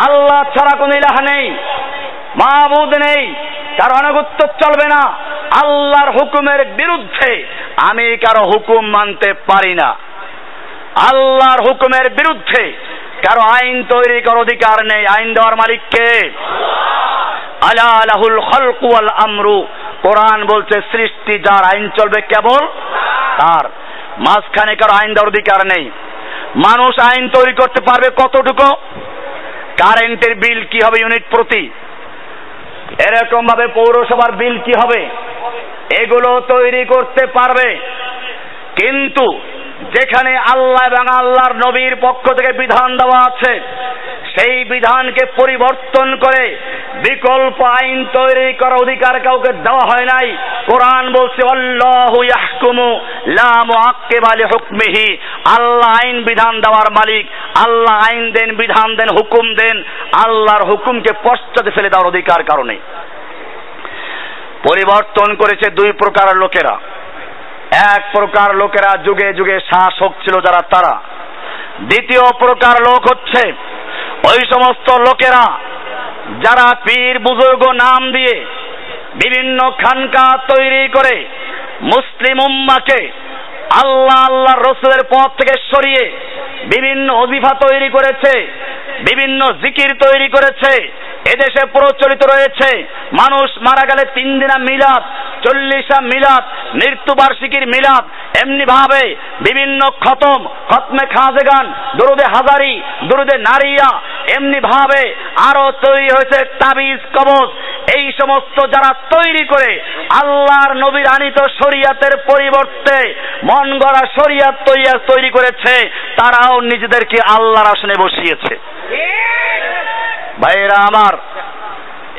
আল্লাহ ছাড়া কোন ইলাহা নেই, মাবুদ নেই, কারো আনুগত্য চলবে না। আল্লাহর হুকুমের বিরুদ্ধে আমি কারো হুকুম মানতে পারি না। আল্লাহর হুকুমের বিরুদ্ধে কারো আইন তৈরি করার অধিকার নেই। আইন দেওয়ার মালিক কে? আলা লাহুল খালকু ওয়াল আমরু, কোরআন বলছে সৃষ্টি যার, আইন চলবে কেবল তার। মাঝখানে কারো আইন দেওয়ার অধিকার নেই। মানুষ আইন তৈরি করতে পারবে কতটুকু? কারেন্টের বিল কি হবে ইউনিট প্রতি, এরকম ভাবে পৌরসভার বিল কি হবে, এগুলো তৈরি করতে পারবে। কিন্তু যেখানে আল্লাহ এবং আল্লাহর নবীর পক্ষ থেকে বিধান দেওয়া আছে, সেই বিধানকে পরিবর্তন করে বিকল্প আইন তৈরি করার অধিকার কাউকে দেওয়া হয় নাই। কোরআন বলছে আল্লাহু ইয়াহকুমু লা মুআক্কিবা লিহুকমিহি, আল্লাহ আইন বিধান দেওয়ার মালিক, আল্লাহ আইন দেন, বিধান দেন, হুকুম দেন, আল্লাহর হুকুমকে পশ্চাতে ফেলে দেওয়ার অধিকার কারণে। পরিবর্তন করেছে 2 প্রকার লোকেরা। এক প্রকার লোকেরা যুগে যুগে শাসক ছিল যারা, তারা। দ্বিতীয় প্রকার লোক হচ্ছে ওই সমস্ত লোকেরা যারা পীর বুজুর্গ নাম দিয়ে বিভিন্ন খানকা তৈরি করে মুসলিম উম্মাহকে আল্লাহ আল্লাহর রাসূলের পথ থেকে সরিয়ে বিভিন্ন ওজিফা তৈরি করেছে, বিভিন্ন জিকির তৈরি করেছে। এদেশে প্রচলিত রয়েছে মানুষ মারা গেলে 3 দিনা মিলাদ, 40টা মিলাদ, মৃত্যুবার্ষিকীর মিলাদ, এমনি ভাবে বিভিন্ন খতমে খাজেগান, দরুদে হাজারি, দরুদে নারিয়া, এমনি ভাবে আরো তৈরি হয়েছে তাবিজ কবজ। এই সমস্ত যারা তৈরি করে আল্লাহর নবীর আনিত শরিয়াতের পরিবর্তে মন গড়া শরিয়াত তৈরি করেছে, তারাও নিজেদেরকে আল্লাহর আসনে বসিয়েছে। ভাইরা আমার,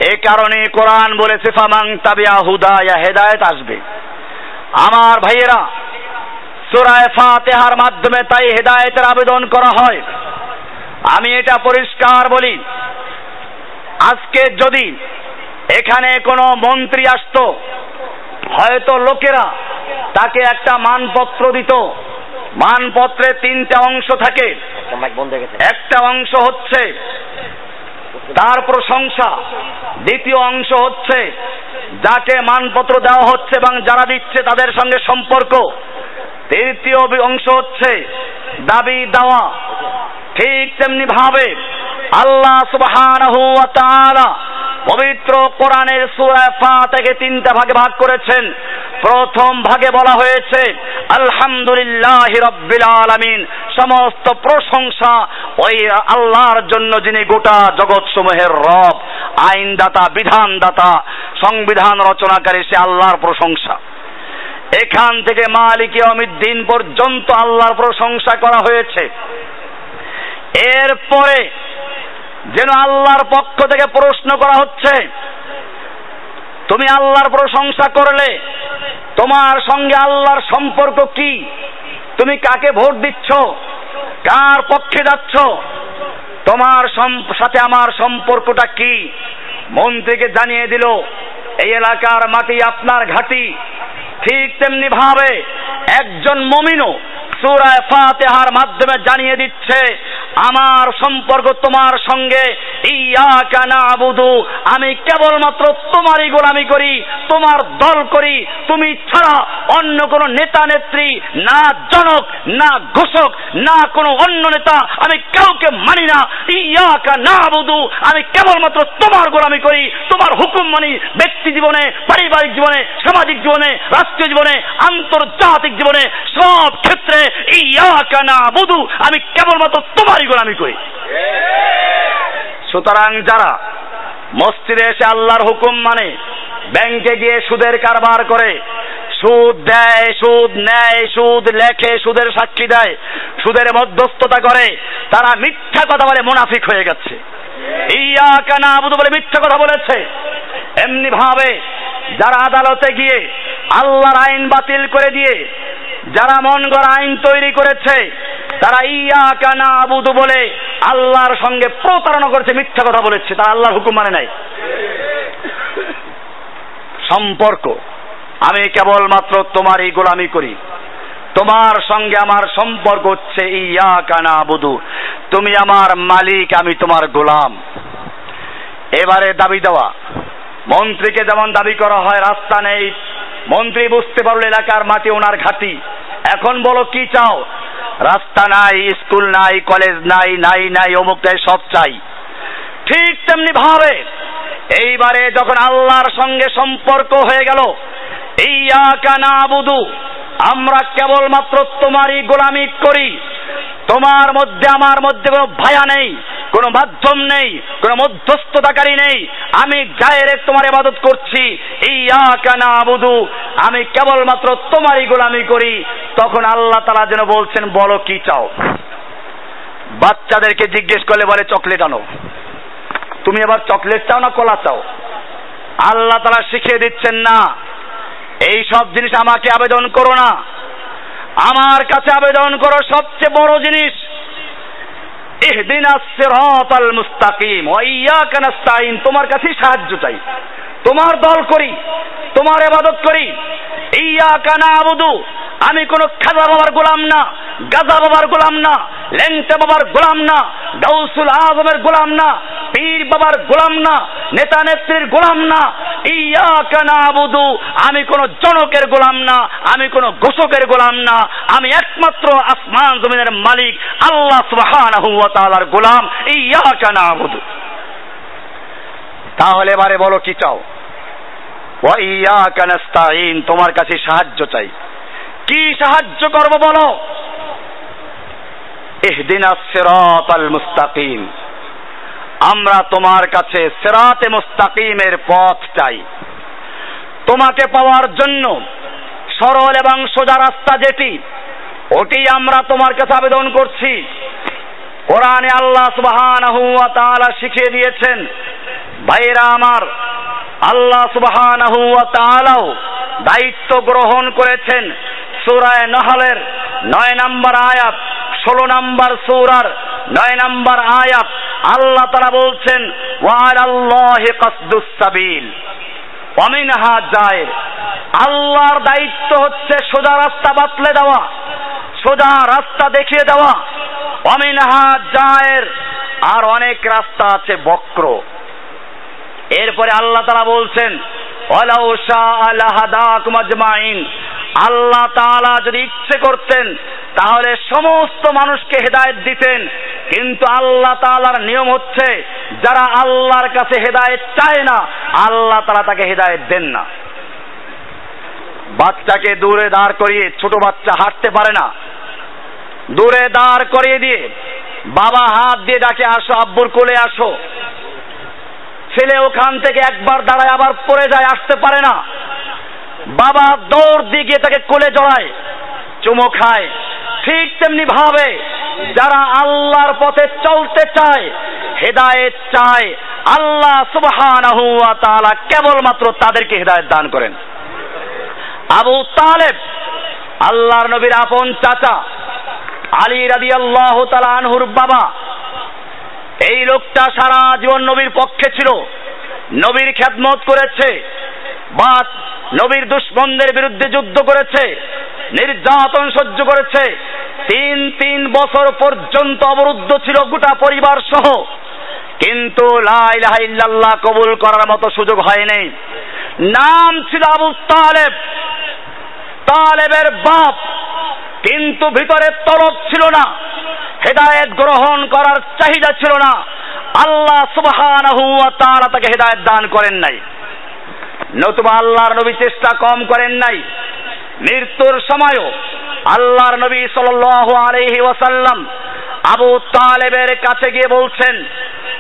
এই কারণে কোরআন বলেছে ফামান তাবিআ হুদায়া, হেদায়েত আসবে। আমার ভাইয়েরা, সূরা ফাতিহার মাধ্যমে তাই হেদায়েতের আবেদন করা হয়। আমি এটা পরিষ্কার বলি, আজকে যদি এখানে কোনো মন্ত্রী আসতো, হয়তো লোকেরা তাকে একটা মানপত্র দিত। মানপত্রে 3টা অংশ থাকে। একটা অংশ হচ্ছে তার প্রশংসা, দ্বিতীয় অংশ হচ্ছে যাকে মানপত্র দেওয়া হচ্ছে এবং যারা দিচ্ছে তাদের সঙ্গে সম্পর্ক, তৃতীয় অংশ হচ্ছে দাবি দেওয়া। ঠিক তেমনি ভাবে আল্লাহ সুবহানাহু ওয়া তাআলা পবিত্র কোরআনের সূরা ফাতিহাকে 3টা ভাগে ভাগ করেছেন। প্রথম ভাগে বলা হয়েছে আলহামদুলিল্লাহি রাব্বিল আলামিন, সমস্ত প্রশংসা ওই আল্লাহর জন্য যিনি গোটা জগৎসমূহের রব, আইনদাতা, বিধানদাতা, সংবিধান রচনাকারী, সে আল্লাহর প্রশংসা। এখান থেকে মালিক ইয়াউমিদ্দিন পর্যন্ত আল্লাহর প্রশংসা করা হয়েছে। এরপরে যেন আল্লাহর পক্ষ থেকে প্রশ্ন করা হচ্ছে, তুমি আল্লাহর প্রশংসা করলে তোমার সঙ্গে আল্লাহর সম্পর্ক কি? তুমি কাকে ভোট দিচ্ছ? কার পক্ষে যাচ্ছ? তোমার সাথে আমার সম্পর্কটা কি? মন্ত্রীকে জানিয়ে দিল এই এলাকার মাটি আপনার ঘাঁটি। ঠিক তেমনি ভাবে একজন মুমিনও সূরা ফাতিহার মাধ্যমে জানিয়ে দিচ্ছে আমার সম্পর্ক তোমার সঙ্গে, ইয়াকা না'বুদু, আমি কেবলমাত্র তোমারই গোলামি করি, তোমার দল করি। তুমি ছাড়া অন্য কোন নেতা নেত্রী, না জনক, না ঘোষক, না কোনো অন্য নেতা, আমি কাউকে মানি না। ইয়াকা না'বুদু, আমি কেবলমাত্র তোমার গোলামি করি, তোমার হুকুম মানি। ব্যক্তি জীবনে, পারিবারিক জীবনে, সামাজিক জীবনে, রাষ্ট্রীয় জীবনে, আন্তর্জাতিক জীবনে, সব ক্ষেত্রে ইয়াকা না'বুদু, আমি কেবলমাত্র তোমারই গোলামি করি। সুতরাং যারা মসজিদে এসে আল্লাহর হুকুম মানে, ব্যাংকে গিয়ে সুদের কারবার করে, সুদ দেয়, সুদ নেয়, সুদ লেখে, সুদের সাক্ষী দেয়, সুদের মধ্যস্থতা করে, তারা মিথ্যা কথা বলে মুনাফিক হয়ে গেছে। ইয়াকা না'বুদু বলে মিথ্যা কথা বলেছে। এমনি ভাবে যারা আদালতে গিয়ে আল্লাহর আইন বাতিল করে দিয়ে যারা মন গড়া আইন তৈরি করেছে, তারা ইয়াকা না'বুদু বলে আল্লাহর সঙ্গে প্রতারণা করেছে, মিথ্যা কথা বলেছে, তারা আল্লাহর হুকুম মানে নাই। সম্পর্ক, আমি কেবলমাত্র তোমারই গোলামি করি, তোমার সঙ্গে আমার সম্পর্ক হচ্ছে ইয়াকা না'বুদু, তুমি আমার মালিক, আমি তোমার গোলাম। এবারে দাবি দেওয়া, মন্ত্রীকে যেমন দাবি করা হয় রাস্তা নেই, মন্ত্রী বুঝতে পারল এলাকার মাটি ওনার ঘাঁটি, এখন বলো কি চাও? রাস্তা নাই, স্কুল নাই, কলেজ নাই, নাই নাই, অমুক নাই, সব চাই। ঠিক তেমনি ভাবে এইবারে যখন আল্লাহর সঙ্গে সম্পর্ক হয়ে গেল, ইয়াকা না'বুদু, আমরা কেবলমাত্র তোমারই গোলামি করি, তোমার মধ্যে আমার মধ্যে কোনো ভায়া নেই, কোনো মাধ্যম নেই, কোনো মধ্যস্থতাকারী নেই, আমি ডাইরেক্ট তোমার ইবাদত করছি, ইয়াকা না'বুদু, আমি কেবলমাত্র তোমারই গোলামি করি। তখন আল্লাহ তাআলা যেন বলছেন বলো কি চাও? বাচ্চাদেরকে জিজ্ঞেস করলে বলে চকলেট আনো। তুমি এবার চকলেট চাও না কলা চাও? আল্লাহ তাআলা শিখিয়ে দিচ্ছেন না, এই সব জিনিস আমাকে আবেদন করো না, আমার কাছে আবেদন করো সবচেয়ে বড় জিনিস, ইহদিনাস সিরাতাল মুস্তাকিম ওয়া ইয়াকা নাস্তাইন, তোমার কাছেই সাহায্য চাই, তোমার দল করি, তোমার ইবাদত করি। ইয়াকা না'বুদু, আমি কোন খাজা বাবার গোলাম না, গাজা বাবার গোলাম না, ল্যাংটা বাবার গোলাম না, গাউসুল আজমের গোলাম না, পীর বাবার গোলাম না, নেতা নেত্রীর গোলাম না। ইয়াকা না'বুদু, আমি কোন জনকের গোলাম না, আমি কোন ঘোষকের গোলাম না, আমি একমাত্র আসমান জমিনের মালিক আল্লাহ সুবহানাহু ওয়া তাআলার গোলাম। ইয়াকা না'বুদু। তাহলে এবারে বলো কি চাও? ওয়া ইয়াকা নাস্তাইন, তোমার কাছে সাহায্য চাই। কি সাহায্য করব বলো? ইহদিনাস সিরাতাল মুস্তাকিম, আমরা তোমার কাছে সিরাতে মুস্তাকিমের পথ চাই। তোমাকে পাওয়ার জন্য সরল এবং সোজা রাস্তা যেটি, ওটি আমরা তোমার কাছে আবেদন করছি। কোরআনে আল্লাহ সুবহানাহু ওয়া তাআলা শিখিয়ে দিয়েছেন। ভাইরা আমার, আল্লাহ সুবহানাহু ওয়া তাআলাও দায়িত্ব গ্রহণ করেছেন। সূরা নাহলের 9 নম্বর আয়াত, 16 নম্বর সূরার 9 নম্বর আয়াত আল্লাহ তাআলা বলছেন ওয়া আলাল্লাহি কাসদুস সাবিল ওয়া মিনহা জায়ের। আল্লাহর দায়িত্ব হচ্ছে সোজা রাস্তা বাতলে দেওয়া, সোজা রাস্তা দেখিয়ে দেওয়া। ওয়া মিনহা জায়ের, আর অনেক রাস্তা আছে বক্র। এরপরে আল্লাহ তাআলা বলছেন ওয়ালাউ শাআ লাহাদাকুম আজমাইন, আল্লাহ তাআলা যদি ইচ্ছে করতেন তাহলে সমস্ত মানুষকে হেদায়েত দিতেন, কিন্তু আল্লাহ তাআলার নিয়ম হচ্ছে যারা আল্লাহর কাছে হেদায়েত চায় না আল্লাহ তাআলা তাকে হেদায়েত দেন না। বাচ্চাকে দূরে দাঁড় করিয়ে, ছোট বাচ্চা হাঁটতে পারে না, দূরে দাঁড় করিয়ে দিয়ে বাবা হাত দিয়ে ডাকে আসো, আব্বুর কোলে আসো। ছেলে ওখান থেকে একবার দাঁড়ায় আবার পড়ে যায়, আসতে পারে না, বাবা দৌড় দিয়ে গিয়ে তাকে কোলে জড়ায়, চুমো খায়। ঠিক তেমনি ভাবে যারা আল্লাহর পথে চলতে চায়, হেদায়েত চায়, আল্লাহ সুবহানাহু ওয়া তাআলা কেবলমাত্র তাদেরকে হেদায়েত দান করেন। আবু তালেব আল্লাহর নবীর আপন চাচা, আলী রাদিয়াল্লাহু তাআলা আনহুর বাবা। এই লোকটা সারা জীবন নবীর পক্ষে ছিল, নবীর খেদমত করেছে, বা নবীর দুশমনদের বিরুদ্ধে যুদ্ধ করেছে, নির্যাতন সহ্য করেছে। 3 বছর পর্যন্ত অবরুদ্ধ ছিল গোটা পরিবার সহ, কিন্তু লা ইলাহা ইল্লাল্লাহ কবুল করার মতো সুযোগ হয়নি। নাম ছিল আবু তালেব, তালেবের বাপ, কিন্তু ভিতরে তলব ছিল না, হেদায়েত গ্রহণ করার চাহিদা ছিল না। আল্লাহ সুবহানাহু ওয়া তাআলা তাকে হেদায়েত দান করেন নাই, নতুবা আল্লাহর নবী চেষ্টা কম করেন নাই। মৃত্যুর সময়ও আল্লাহর নবী সাল্লাল্লাহু আলাইহি ওয়াসাল্লাম আবু তালেবের কাছে গিয়ে বলছেন,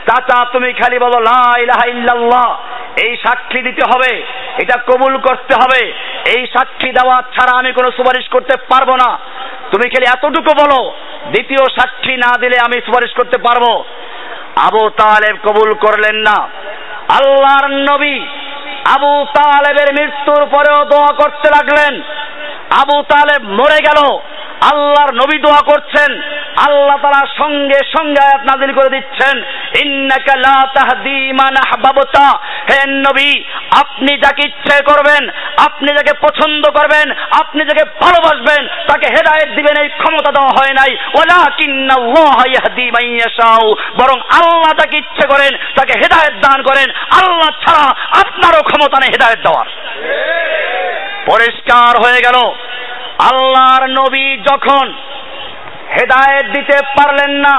চাচা তুমি খালি বলো লা ইলাহা ইল্লাল্লাহ, এই সাক্ষী দিতে হবে, এটা কবুল করতে হবে, এই সাক্ষী দেওয়া ছাড়া আমি কোনো সুপারিশ করতে পারবো না। তুমি খালি এতটুকু বলো, দ্বিতীয় সাক্ষী না দিলে আমি সুপারিশ করতে পারবো। আবু তালেব কবুল করলেন না। আল্লাহর নবী আবু তালেবের মৃত্যুর পরেও দোয়া করতে লাগলেন। আবু তালেব মরে গেল, আল্লাহর নবী দোয়া করছেন, আল্লাহ তাআলা সঙ্গে সঙ্গে আয়াত নাযিল করে দিচ্ছেন, ইন্নাকা লা তাহদি মান আহবাবতা, হে নবী আপনি যাকে ইচ্ছে করবেন, আপনি যাকে পছন্দ করবেন, আপনি যাকে ভালোবাসবেন তাকে হেদায়েত দিবেন, এই ক্ষমতা দেওয়া হয় নাই। ওয়ালাকিন্নাল্লাহা ইয়াহদি মান ইয়াশাউ, বরং আল্লাহ যাকে ইচ্ছে করেন তাকে হেদায়েত দান করেন, আল্লাহ ছাড়া আপনারও ক্ষমতা নেই হেদায়েত দেওয়ার। পরিষ্কার হয়ে গেল, আল্লাহর নবী যখন হেদায়েত দিতে পারলেন না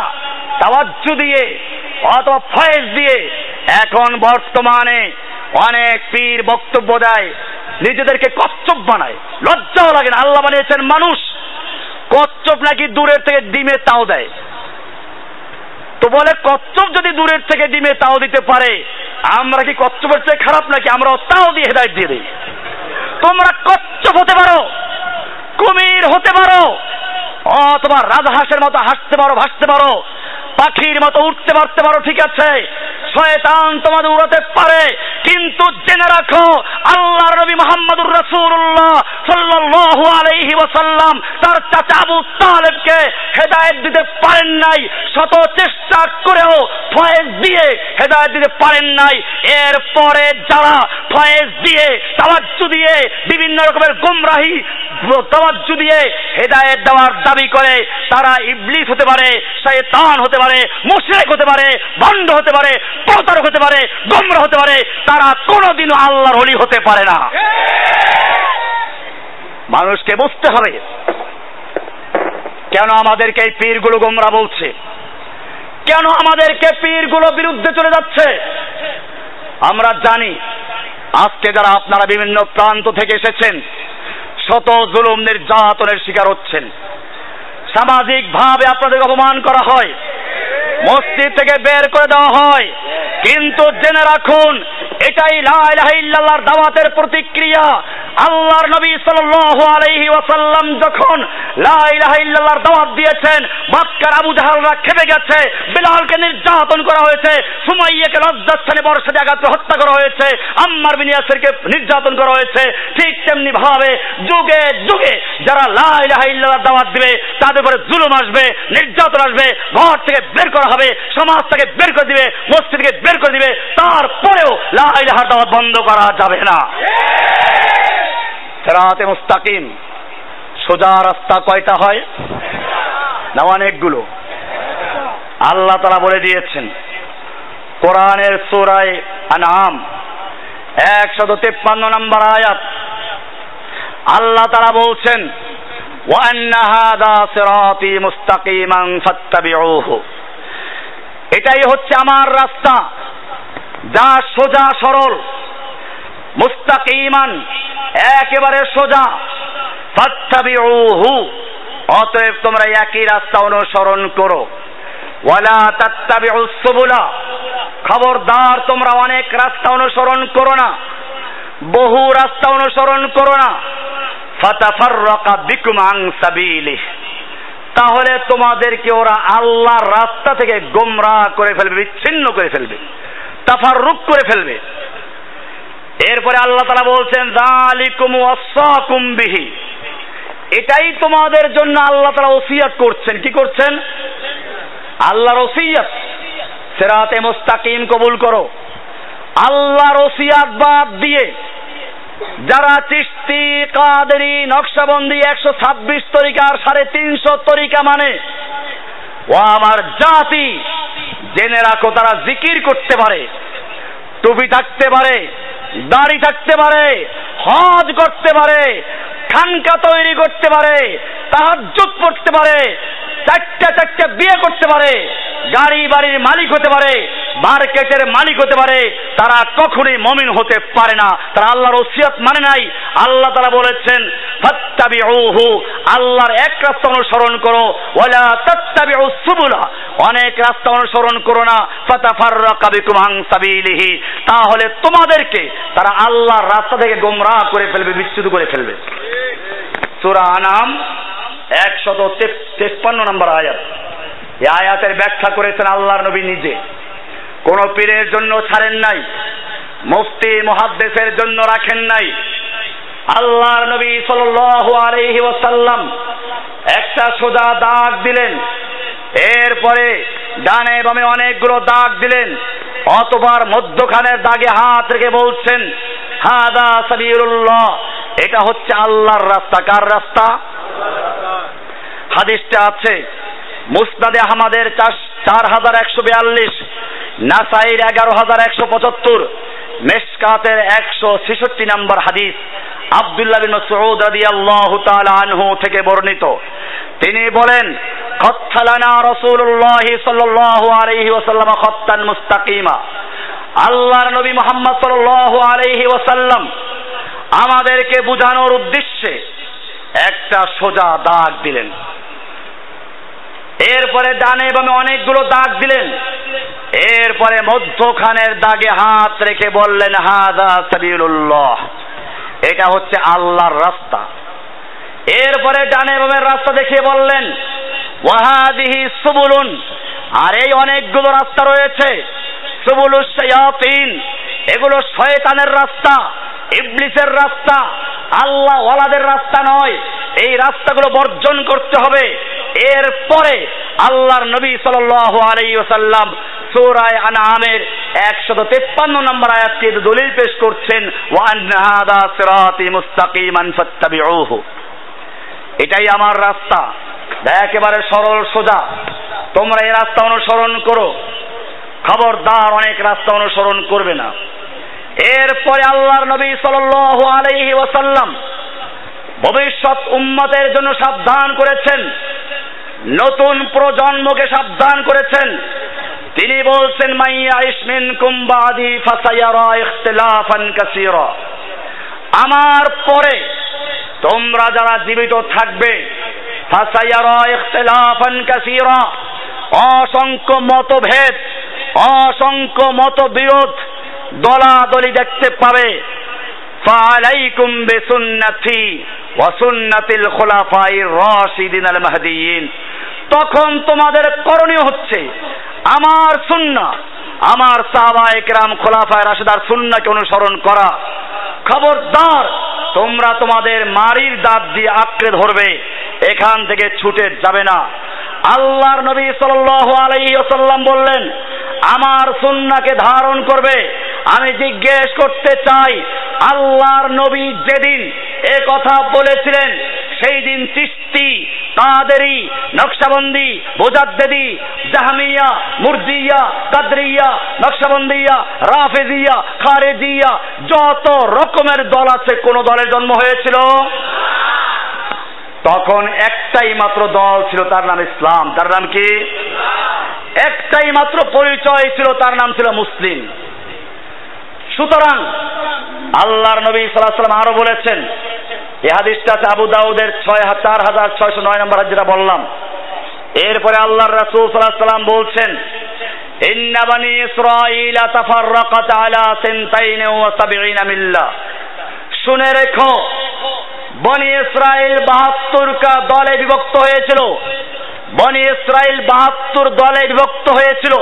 তাওয়াজ্জু দিয়ে অথবা ফয়েজ দিয়ে, এখন বর্তমানে অনেক পীর বক্তব্য দেয়, নিজেদেরকে কচ্ছপ বানায়, লজ্জাও লাগে না। আল্লাহ বানিয়েছেন মানুষ, কচ্ছপ নাকি দূরের থেকে ডিমে তাও দেয়। তো বলে কচ্ছপ যদি দূরের থেকে ডিমে তাও দিতে পারে, আমরা কি কচ্ছপের চেয়ে খারাপ নাকি? আমরাও তাও দিয়ে হেদায়েত দিয়ে দিই। তোমরা কচ্ছপ হতে পারো, কুমির হতে পারো, অথবা রাজহাঁসের মতো হাসতে পারো, ভাসতে পারো, পাখির মতো উঠতে পারতে পারো, ঠিক আছে, শয়তান তোমাদের উড়াতে পারে, কিন্তু জেনে রাখো আল্লাহর নবী মুহাম্মদুর রাসূলুল্লাহ সাল্লাল্লাহু আলাইহি ওয়াসাল্লাম তার চাচা আবু তালেবকে হেদায়েত দিতে পারেন নাই, শত চেষ্টা করেও ফয়েজ দিয়ে হেদায়েত দিতে পারেন নাই। এরপরে যারা ফয়েজ দিয়ে, তাওয়াজ্জু দিয়ে, বিভিন্ন রকমের গুমরাহি তাওয়াজ্জু দিয়ে হেদায়েত দেওয়ার দাবি করে, তারা ইবলিস হতে পারে, শয়তান হতে পারে, মুশরিক হতে পারে, ভণ্ড হতে পারে, প্রতারক হতে পারে, গোমরা হতে পারে, তারা কোনোদিনও আল্লাহর ওলি হতে পারে না। মানুষকে বুঝতে হবে কেন আমাদেরকে এই পীরগুলো গোমরা বলছে, কেন আমাদেরকে পীরগুলো বিরুদ্ধে চলে যাচ্ছে। আমরা জানি আজকে যারা আপনারা বিভিন্ন প্রান্ত থেকে এসেছেন, শত জুলুম নির্যাতনের শিকার হচ্ছেন, সামাজিক ভাবে আপনাদের অপমান করা হয়, মসজিদ থেকে বের করে দেওয়া হয়, কিন্তু জেনে রাখুন এটাই লা ইলাহা ইল্লাল্লাহর দাওয়াতের প্রতিক্রিয়া। আল্লাহর নবী সাল্লাল্লাহু আলাইহি ওয়াসাল্লাম যখন লা ইলাহা ইল্লাল্লাহর দাওয়াত দিয়েছেন, মক্কার আবু জাহলরা খেপে গেছে, বিলালকে নির্যাতন করা হয়েছে, সুমাইয়াকে লজ্জাস্থানে বর্ষা আঘাত করে হত্যা করা হয়েছে, আম্মার বিন ইয়াসিরকে নির্যাতন করা হয়েছে। ঠিক তেমনি ভাবে যুগে যুগে যারা লা ইলাহা ইল্লাল্লাহর দাওয়াত দিবে তাদের উপরে জুলুম আসবে, নির্যাতন আসবে, ঘর থেকে বের করা হবে, সমাজ থেকে বের করে দিবে, মসজিদ থেকে বের করে দিবে, তারপরেও লা ইলাহার দাওয়াত বন্ধ করা যাবে না। সিরাতে মুস্তাকিম, সোজা রাস্তা কয়টা হয় না? অনেকগুলো। আল্লাহ তাআলা বলে দিয়েছেন কোরআনের সূরা আনআম 153 নম্বর আয়াত, আল্লাহ তাআলা বলছেন ওয়া আন্না হাযা সিরাতি মুস্তাকিমান ফাত্তাবিউহু, এটাই হচ্ছে আমার রাস্তা যা সোজা সরল, মুস্তাকিমান একেবারে সোজা, ফাত্তাবিউহু অতএব তোমরা একই রাস্তা অনুসরণ করো, ওয়ালা তাত্তাবিউস সুবুলা খবরদার তোমরা অনেক রাস্তা অনুসরণ করো না, বহু রাস্তা অনুসরণ করো না, ফাতাফাররাকা বিকুম আন সাবিলিহ তাহলে তোমাদেরকে ওরা আল্লাহর রাস্তা থেকে গোমরাহ করে ফেলবে, বিচ্ছিন্ন করে ফেলবে, তাফাররুক করে ফেলবে। এরপরে আল্লাহ তাআলা বলছেন যালিকুম ওয়াসাকুম বিহি, এটাই তোমাদের জন্য আল্লাহ তাআলা ওসিয়ত করছেন। কি করছেন? আল্লাহর ওসিয়ত। সিরাতে মুস্তাকিম কবুল করো। আল্লাহর ওসিয়ত বাদ দিয়ে যারা চিশতি, কাদেরি, নকশবন্দি 126 তরিকার 350 তরিকা মানে, ও আমার জাতি জেনে রাখো তারা জিকির করতে পারে, টুপি থাকতে পারে, দাড়ি থাকতে পারে, হজ করতে পারে, খানকা তৈরি করতে পারে, তাহাজ্জুদ পড়তে পারে, চারটা বিয়ে করতে পারে, গাড়ি বাড়ির মালিক হতে পারে, মার্কেটের মালিক হতে পারে, তারা কখনোই মুমিন হতে পারে না। তারা আল্লাহর ওসিয়ত মানে নাই। আল্লাহ তাআলা বলেছেন ফাত্তাবিউহু, আল্লাহর এক রাস্তা অনুসরণ করো, ওয়ালা তাত্তাবিউস সুবুলা অনেক রাস্তা অনুসরণ করো না, ফাতাফাররাকা বিকুম আন সাবিলিহি তাহলে তোমাদেরকে তারা আল্লাহর রাস্তা থেকে গোমরাহ করে ফেলবে, বিচ্যুত করে ফেলবে। সূরা আনআম 153 নম্বর আয়াত। এই আয়াতের ব্যাখ্যা করেছেন আল্লাহর নবী নিজে। কোন পীরের জন্য ছাড়েন নাই, মুফতি মুহাদ্দিসের জন্য রাখেন নাই। আল্লাহর নবী সাল্লাল্লাহু আলাইহি ওয়াসাল্লাম একটা সোজা দাগ দিলেন, এরপরে ডানে বামে অনেকগুলো দাগ দিলেন, অতঃপর মধ্যখানের দাগে হাত রেখে বলছেন হাদা সাবিলুল্লাহ, এটা হচ্ছে আল্লাহর রাস্তা। কার রাস্তা? হাদিসটা আছে মুসনাদে আহমদের 4142, নাসাইর 11175, মিশকাতের 166 নম্বর হাদিস। আব্দুল্লাহ বিন মাসউদ রাদিয়াল্লাহু তাআলা আনহু থেকে বর্ণিত, তিনি বলেন খাত্তালানা রাসূলুল্লাহ সাল্লাল্লাহু আলাইহি ওয়াসাল্লাম খাত্তান মুস্তাকিমা, আল্লাহর নবী মুহাম্মদ সাল্লাল্লাহু আলাইহি ওয়াসাল্লাম আমাদেরকে বোঝানোর উদ্দেশ্যে একটা সোজা দাগ দিলেন, এরপরে ডানে বামে অনেকগুলো দাগ দিলেন, এরপরে মধ্যখানের দাগে হাত রেখে বললেন হাদা সাবিলুল্লাহ, এটা হচ্ছে আল্লাহর রাস্তা। এরপরে ডানে বামের রাস্তা দেখিয়ে বললেন ওয়াহাদিহি সুবুলুন, আর এই অনেকগুলো রাস্তা রয়েছে, সুবুলুশ শায়াতিন, এগুলো শয়তানের রাস্তা, ইবলিসের রাস্তা, আল্লাহ ওয়ালাদের রাস্তা নয়। এই রাস্তাগুলো বর্জন করতে হবে। এরপরে আল্লাহর নবী সাল্লাল্লাহু আলাইহি ওয়াসাল্লাম সূরা আনআমের 153 নম্বর আয়াতকে দলিল পেশ করছেন ওয়া আন্না হাদা সিরাতি মুস্তাকিমান ফাত্তাবিউহু, এটাই আমার রাস্তা, একেবারে সরল সোজা, তোমরা এই রাস্তা অনুসরণ করো, খবরদার অনেক রাস্তা অনুসরণ করবে না। এরপরে আল্লাহর নবী সাল্লাল্লাহু আলাইহি ওয়াসাল্লাম ভবিষ্যৎ উম্মতের জন্য সাবধান করেছেন, নতুন প্রজন্মকে সাবধান করেছেন। তিনি বলছেন মাইয়াইশ মিনকুম বাদি ফাসায়ারা ইখতিলাফান কাসীরা, আমার পরে তোমরা যারা জীবিত থাকবে ফাসায়ারা ইখতিলাফান কাসীরা, অসংখ্য মতভেদ, অসংখ্য মতবিরোধ, দলাদলি দেখতে পাবে। ফালাইকুম বিসুন্নতি ওয়া সুন্নাতিল খুলাফায়ে রাশিদিন আল মাহদিয়িন। তখন তোমাদের করণীয় হচ্ছে আমার সুন্নাহ, আমার সাহাবায়ে কেরাম খোলাফায়ে রাশিদার সুন্নাহকে অনুসরণ করা। খবরদার তোমরা তোমাদের মারির দাঁত দিয়ে আঁকড়ে ধরবে, এখান থেকে ছুটে যাবে না। আল্লাহর নবী সাল্লাল্লাহু আলাইহি ওয়াসাল্লাম বললেন, আমার সুন্নাহকে ধারণ করবে। আমি জিজ্ঞেস করতে চাই, আল্লাহর নবী যেদিন এ কথা বলেছিলেন সেই দিন চিশতি, কাদেরি, নকশবন্দি, মুজাদ্দিদি, জাহমিয়া, মুরজিয়া, কাদরিয়া, নকশবন্দিয়া, রাফিজিয়া, খারেজিয়া, যত রকমের দল আছে কোন দলের জন্ম হয়েছিল? তখন একটাই মাত্র দল ছিল, তার নাম ইসলাম। তার নাম কি? একটাই মাত্র পরিচয় ছিল, তার নাম ছিল মুসলিম। সুতরাং আল্লাহর নবী সাল্লাল্লাহু আলাইহি ওয়াসাল্লাম আরো বলেছেন, এই হাদিসটা আছে আবু দাউদের 4609 নম্বর হাদিস, যেটা বললাম। এরপরে আল্লাহর রাসূল সাল্লাল্লাহু আলাইহি ওয়াসাল্লাম বলছেন, ইন্না বানি ইসরাঈলা তাফাররাকাত আলা 72 মিল্লাহ। শুনে রেখো, বনি ইসরাইল 72টা দলে বিভক্ত হয়েছিল। বনি ইসরাইল 72 দলে বিভক্ত হয়েছিল।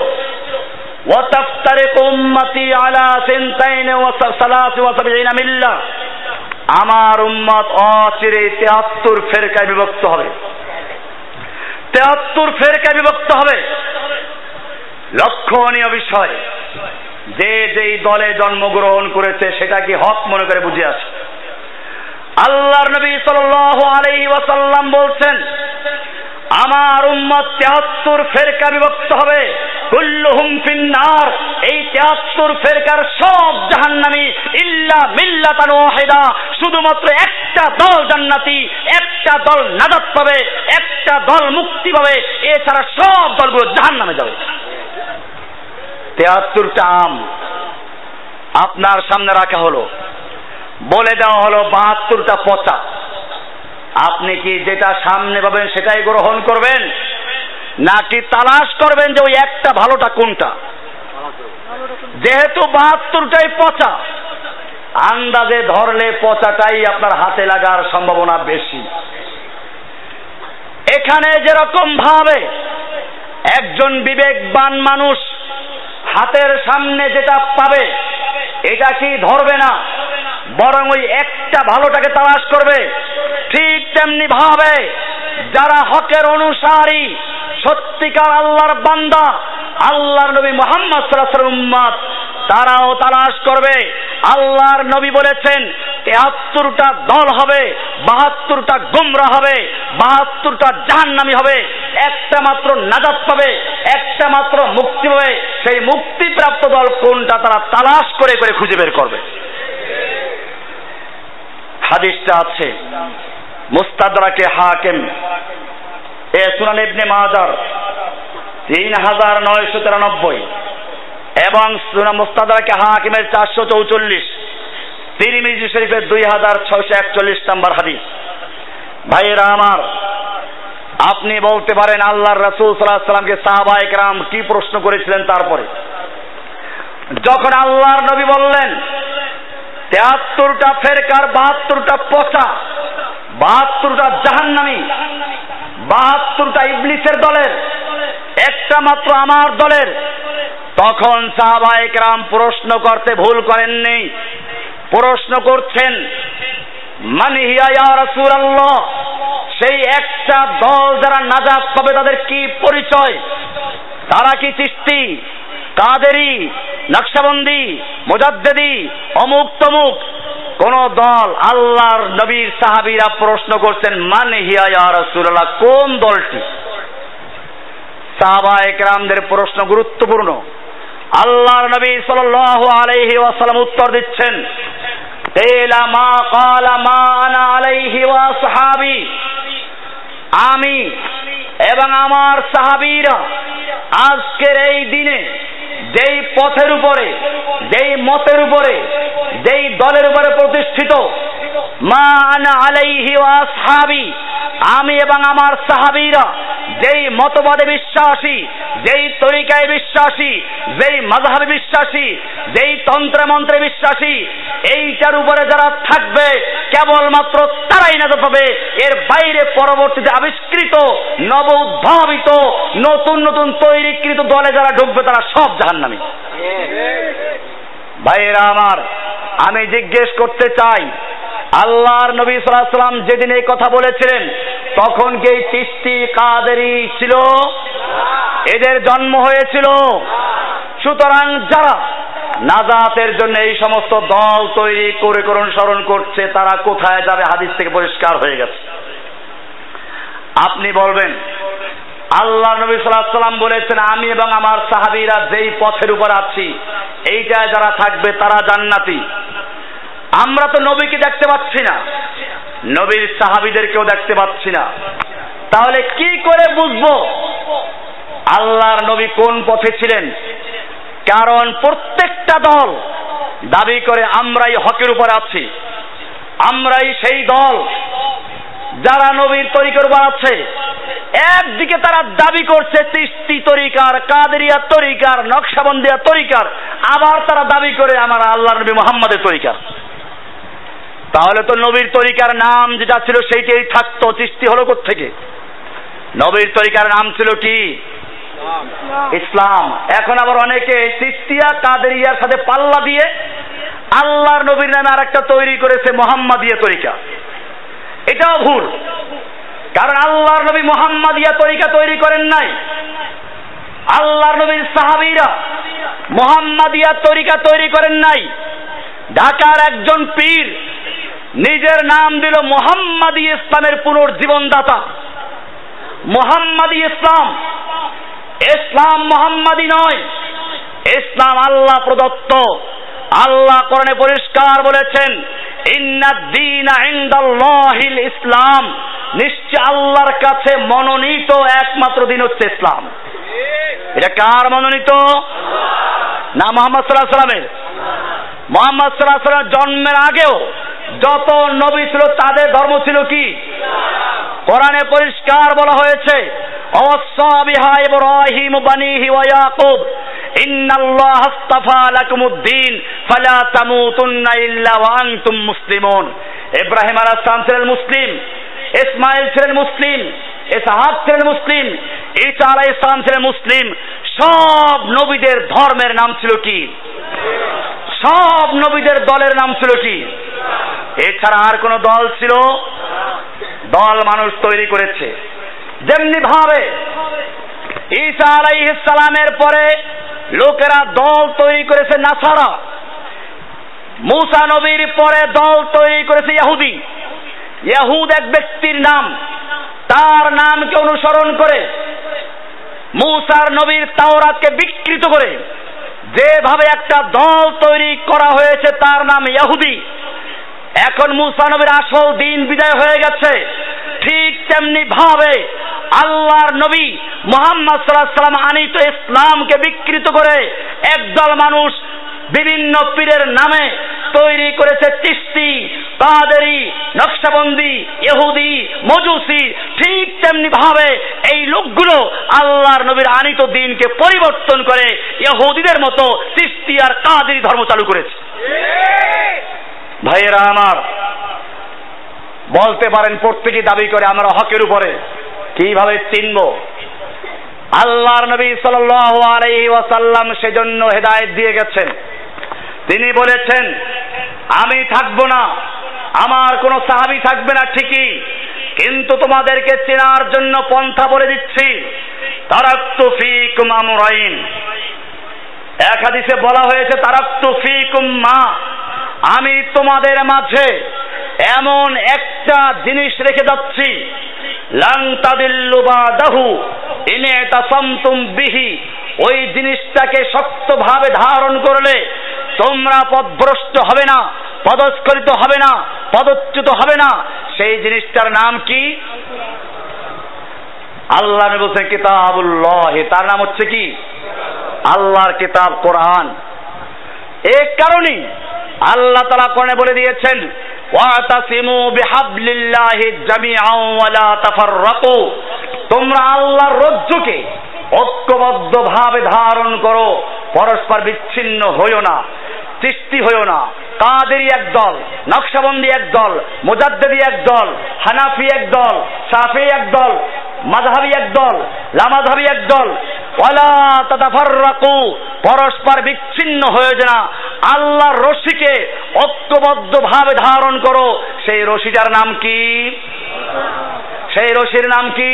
ওয়া তাফতারিকু উম্মতি আলা 72 মিল্লাহ। আমার উম্মত অচিরে 73 ফেরকায় বিভক্ত হবে। 73 ফেরকায় বিভক্ত হবে। লক্ষণীয় বিষয়, যে যেই দলে জন্মগ্রহণ করেছে সেটা কি হক মনে করে বুঝে আসে। আল্লাহর নবী সাল্লাল্লাহু আলাইহি ওয়াসাল্লাম বলছেন, আমার উম্মত 73 ফেরকা বিভক্ত হবে। কুল্লুহুম ফিন্নার। এই 73 ফেরকার সব জাহান্নামী, ইল্লা মিল্লাতান ওয়াহিদা। শুধুমাত্র একটা দল জান্নাতি, একটা দল নাজাত পাবে, একটা দল মুক্তি পাবে, এছাড়া সব দলগুলো জাহান্নামে যাবে। 73টা আম আপনার সামনে রাখা হলো, বলে দেওয়া হলো 72টা পচা। আপনি কি যেটা সামনে পাবেন সেটাই গ্রহণ করবেন, নাকি তালাশ করবেন যে ওই একটা ভালোটা কোনটা? যেহেতু 72টাই পচা, আন্দাজে ধরলে পচাটাই আপনার হাতে লাগার সম্ভাবনা বেশি। এখানে যেরকম ভাবে একজন বিবেকবান মানুষ হাতের সামনে যেটা পাবে এটা কি ধরবে না, বরং ওই একটা ভালোটাকে তালাশ করবে। ঠিক তেমনি ভাবে যারা হকের অনুসারী, সত্যিকার আল্লাহর বান্দা, আল্লাহর নবী মুহাম্মদ সাল্লাল্লাহু আলাইহি ওয়াসাল্লাম উম্মত, তারাও তালাশ করবে। আল্লাহর নবী বলেছেন 73টা দল হবে, 72টা গোমরা হবে, 72টা জাহান্নামী হবে, একটা মাত্র নাজাত পাবে, একটা মাত্র মুক্তি পাবে। সেই মুক্তিপ্রাপ্ত দল কোনটা তারা তালাশ করে করে খুঁজে বের করবে। হাদিসটা আছে মুস্তাদরাকে হাকিম, সুনান ইবনে মাজাহ 3993 এবং সুনান মুস্তাদরাকে হাকিমের 444, তিরমিজি শরীফের 2641 নম্বর হাদিস। ভাইয়েরা আমার, আপনি বলতে পারেন আল্লাহর রাসূল সাল্লাল্লাহু আলাইহি ওয়াসাল্লামকে সাহাবায়ে কেরাম কি প্রশ্ন করেছিলেন? তারপরে যখন আল্লাহর নবী বললেন 73টা ফেরকার 72টা পচা, 72টা জাহান্নামী, 72টা ইবলিসের দলের, একটা মাত্র আমার দলের, তখন সাহাবায়ে কেরাম প্রশ্ন করতে ভুল করেননি। প্রশ্ন করছেন, মান হিয়া ইয়া রাসূলুল্লাহ, সেই একটা দল যারা নাজাত পাবে তাদের কি পরিচয়? তারা কি চিশতি, কাদেরি, নকশবন্দি, মুজাদ্দিদি, অমুক তমুক কোন দল? আল্লাহর নবীর সাহাবীরা প্রশ্ন করছেন, মান হিয়া ইয়া রাসূলুল্লাহ, কোন দলটি? সাহাবায়ে কেরামদের প্রশ্ন গুরুত্বপূর্ণ। আল্লাহর নবী সাল্লাল্লাহু আলাইহি ওয়াসাল্লাম উত্তর দিচ্ছেন, তেলা মা ক্বালা মা আনা আলাইহি ওয়া আসহাবি, আমি এবং আমার সাহাবীরা আজকের এই দিনে যেই পথের উপরে, যেই মতের উপরে, যেই দলের উপরে প্রতিষ্ঠিত, মা আনা আলাইহি ওয়া আসহাবি, আমি এবং আমার সাহাবীরা যেই মতবাদে বিশ্বাসী, যেই তরিকায় বিশ্বাসী, যেই মাযহাবে বিশ্বাসী, যেই তন্ত্রে মন্ত্রে বিশ্বাসী, এইটার উপরে যারা থাকবে কেবলমাত্র তারাই নাজাত পাবে। এর বাইরে পরবর্তীতে আবিষ্কৃত, নব উদ্ভাবিত, নতুন নতুন তৈরিকৃত দলে যারা ঢুকবে তারা সব জাহান্নামী। ভাইয়েরা আমার, আমি জিজ্ঞেস করতে চাই, আল্লাহর নবী সাল্লাল্লাহু আলাইহি ওয়াসাল্লাম যেদিন এই কথা বলেছিলেন তখন কি এই চিশতি কাদেরী ছিল? এদের জন্ম হয়েছিল? সুতরাং যারা নাজাতের জন্য এই সমস্ত দল তৈরি করে অনুসরণ করছে তারা কোথায় যাবে? হাদিস থেকে পরিষ্কার হয়ে গেছে। আপনি বলবেন আল্লাহ নবী সাল্লাল্লাহু আলাইহি ওয়াসাল্লাম বলেছেন আমি এবং আমার সাহাবীরা যেই পথের উপর আছি এইটায় যারা থাকবে তারা জান্নাতি। আমরা তো নবীকে দেখতে পাচ্ছি না, নবীর সাহাবীদেরকেও দেখতে পাচ্ছি না, তাহলে কি করে বুঝবো আল্লাহর নবী কোন পথে ছিলেন? কারণ প্রত্যেকটা দল দাবি করে আমরাই হকের উপর আছি, আমরাই সেই দল যারা নবীর তরিকার উপর আছে। একদিকে তারা দাবি করছে চিশতি তরিকার, কাদেরিয়া তরিকার, নকশবন্দিয়া তরিকার, আবার তারা দাবি করে আমার আল্লাহর নবী মুহাম্মদের তরিকার। তাহলে তো নবীর তরিকার নাম যেটা ছিল সেইটাই থাকতো, চিশতি হলো কোত্থেকে? নবীর তরিকার নাম ছিল কি? ইসলাম। এখন আবার অনেকে চিশতিয়া কাদেরিয়ার সাথে পাল্লা দিয়ে আল্লাহর নবীর নামে আরেকটা তৈরি করেছে মুহাম্মাদিয়া তরিকা। এটাও ভুল, কারণ আল্লাহর নবী মুহাম্মাদিয়া তরিকা তৈরি করেন নাই, আল্লাহর নবীর সাহাবীরা মুহাম্মাদিয়া তরিকা তৈরি করেন নাই। ঢাকার একজন পীর নিজের নাম দিল মুহাম্মাদি ইসলামের পুনর্জীবনদাতা। মুহাম্মাদি ইসলাম, ইসলাম মুহাম্মাদি নয়, ইসলাম আল্লাহ প্রদত্ত। আল্লাহ কোরআনে পরিষ্কার বলেছেন ইন্নাদ-দীনা ইনদাল্লাহিল ইসলাম, নিশ্চয় আল্লাহর কাছে মনোনীত একমাত্র দিন হচ্ছে ইসলাম। এটা কার মনোনীত? না মুহাম্মদ সাল্লাল্লাহু আলাইহি ওয়াসাল্লামের। মুহাম্মদ সাল্লাল্লাহু আলাইহি ওয়াসাল্লাম জন্মের আগেও যত নবী ছিল তাদের ধর্ম ছিল কি? কোরআনে পরিষ্কার বলা হয়েছে ওয়াসা বিহা ইব্রাহিম বানিহি ওয়া ইয়াকুব ইন্নাল্লাহ আস্তাফা লাকুমুদ-দীন ফালা তামুতুন্না ইল্লা ওয়া আনতুম মুসলিমুন। ইব্রাহিম আলাইহিস সালাম ছিলেন মুসলিম, ইসমাঈল ছিলেন মুসলিম, ইসহাক ছিলেন মুসলিম, ঈসা আলাইহিস সালাম ছিলেন মুসলিম। সব নবীদের ধর্মের নাম ছিল কি? সব নবীদের দলের নাম ছিল কি? এছাড়া আর কোন দল ছিল? দল মানুষ তৈরি করেছে। যেমনি ভাবে ঈসা আলাইহিস সালামের পরে লোকেরা দল তৈরি করেছে নাসারা, মুসা নবীর পরে দল তৈরি করেছে ইহুদি। ইহুদ এক ব্যক্তির নাম, তার নামকে অনুসরণ করে মুসার নবীর তাওরাতকে বিকৃত করে যেভাবে একটা দল তৈরি করা হয়েছে তার নাম ইহুদি। এখন মুসা নবীর আসল দিন বিদায় হয়ে গেছে, ঠিক তেমনি ভাবে আল্লাহর নবী মুহাম্মদ সাল্লাল্লাহু আলাইহি ওয়াসাল্লাম আনিত ইসলামকে বিকৃত করে একদল মানুষ বিভিন্ন পীরের নামে তৈরি করেছে চিশতি, কাদেরী, নকশবন্দি, ইহুদি, মজুসি। ঠিক তেমনি ভাবে এই লোকগুলো আল্লাহর নবীর আনিত দিনকে পরিবর্তন করে ইহুদিদের মতো চিশতি আর কাদেরী ধর্ম চালু করেছে। ভাইয়েরা আমার, বলতে পারেন প্রত্যেকেই দাবি করে আমরা হকের উপরে, কিভাবে চিনব? আল্লাহর নবী সাল্লাল্লাহু আলাইহি ওয়াসাল্লাম সেজন্য হেদায়েত দিয়ে গেছেন। তিনি বলেছেন আমি থাকবো না, আমার কোনো সাহাবী থাকবে না ঠিকই, কিন্তু তোমাদেরকে চেনার জন্য পন্থা বলে দিচ্ছি। তারাকতু ফীকুম আমরাইন, এক হাদিসে বলা হয়েছে তারাকতু ফীকুম মা, আমি তোমাদের মাঝে এমন একটা জিনিস রেখে যাচ্ছি লান তাদিল্লু বাদাহু ইন তাসামতুম বিহি, ওই জিনিসটাকে শক্তভাবে ধারণ করলে তোমরা পথভ্রষ্ট হবে না, পদস্খলিত হবে না, পদচ্যুত হবে না। সেই জিনিসটার নাম কি? আল্লাহ নবী বলেছেন কিতাবুল্লাহ, তার নাম হচ্ছে কি? আল্লাহর কিতাব কোরআন। এই কারণে আল্লাহ তাআলা কোরআনে বলে দিয়েছেন ওয়াতাসিমু বিহাবলিল্লাহি জামিআন ওয়া লা তাফাররাকু, তোমরা আল্লাহর রজ্জুকে ঐক্যবদ্ধভাবে ধারণ করো, পরস্পর বিচ্ছিন্ন হইও না। চিশতি হইও না, কাদেরি একদল, নকশবন্দি একদল, মুজাদ্দিদি একদল, হানাফি একদল, শাফিঈ একদল, মাযহাবী একদল, লামাযহাবী একদল। ওয়ালা তাতাফাররাকু, পরস্পর বিচ্ছিন্ন হয়ে যায় না, আল্লাহর রশিকে ঐক্যবদ্ধভাবে ধারণ করো। সেই রশিটার নাম কি? সেই রশির নাম কি?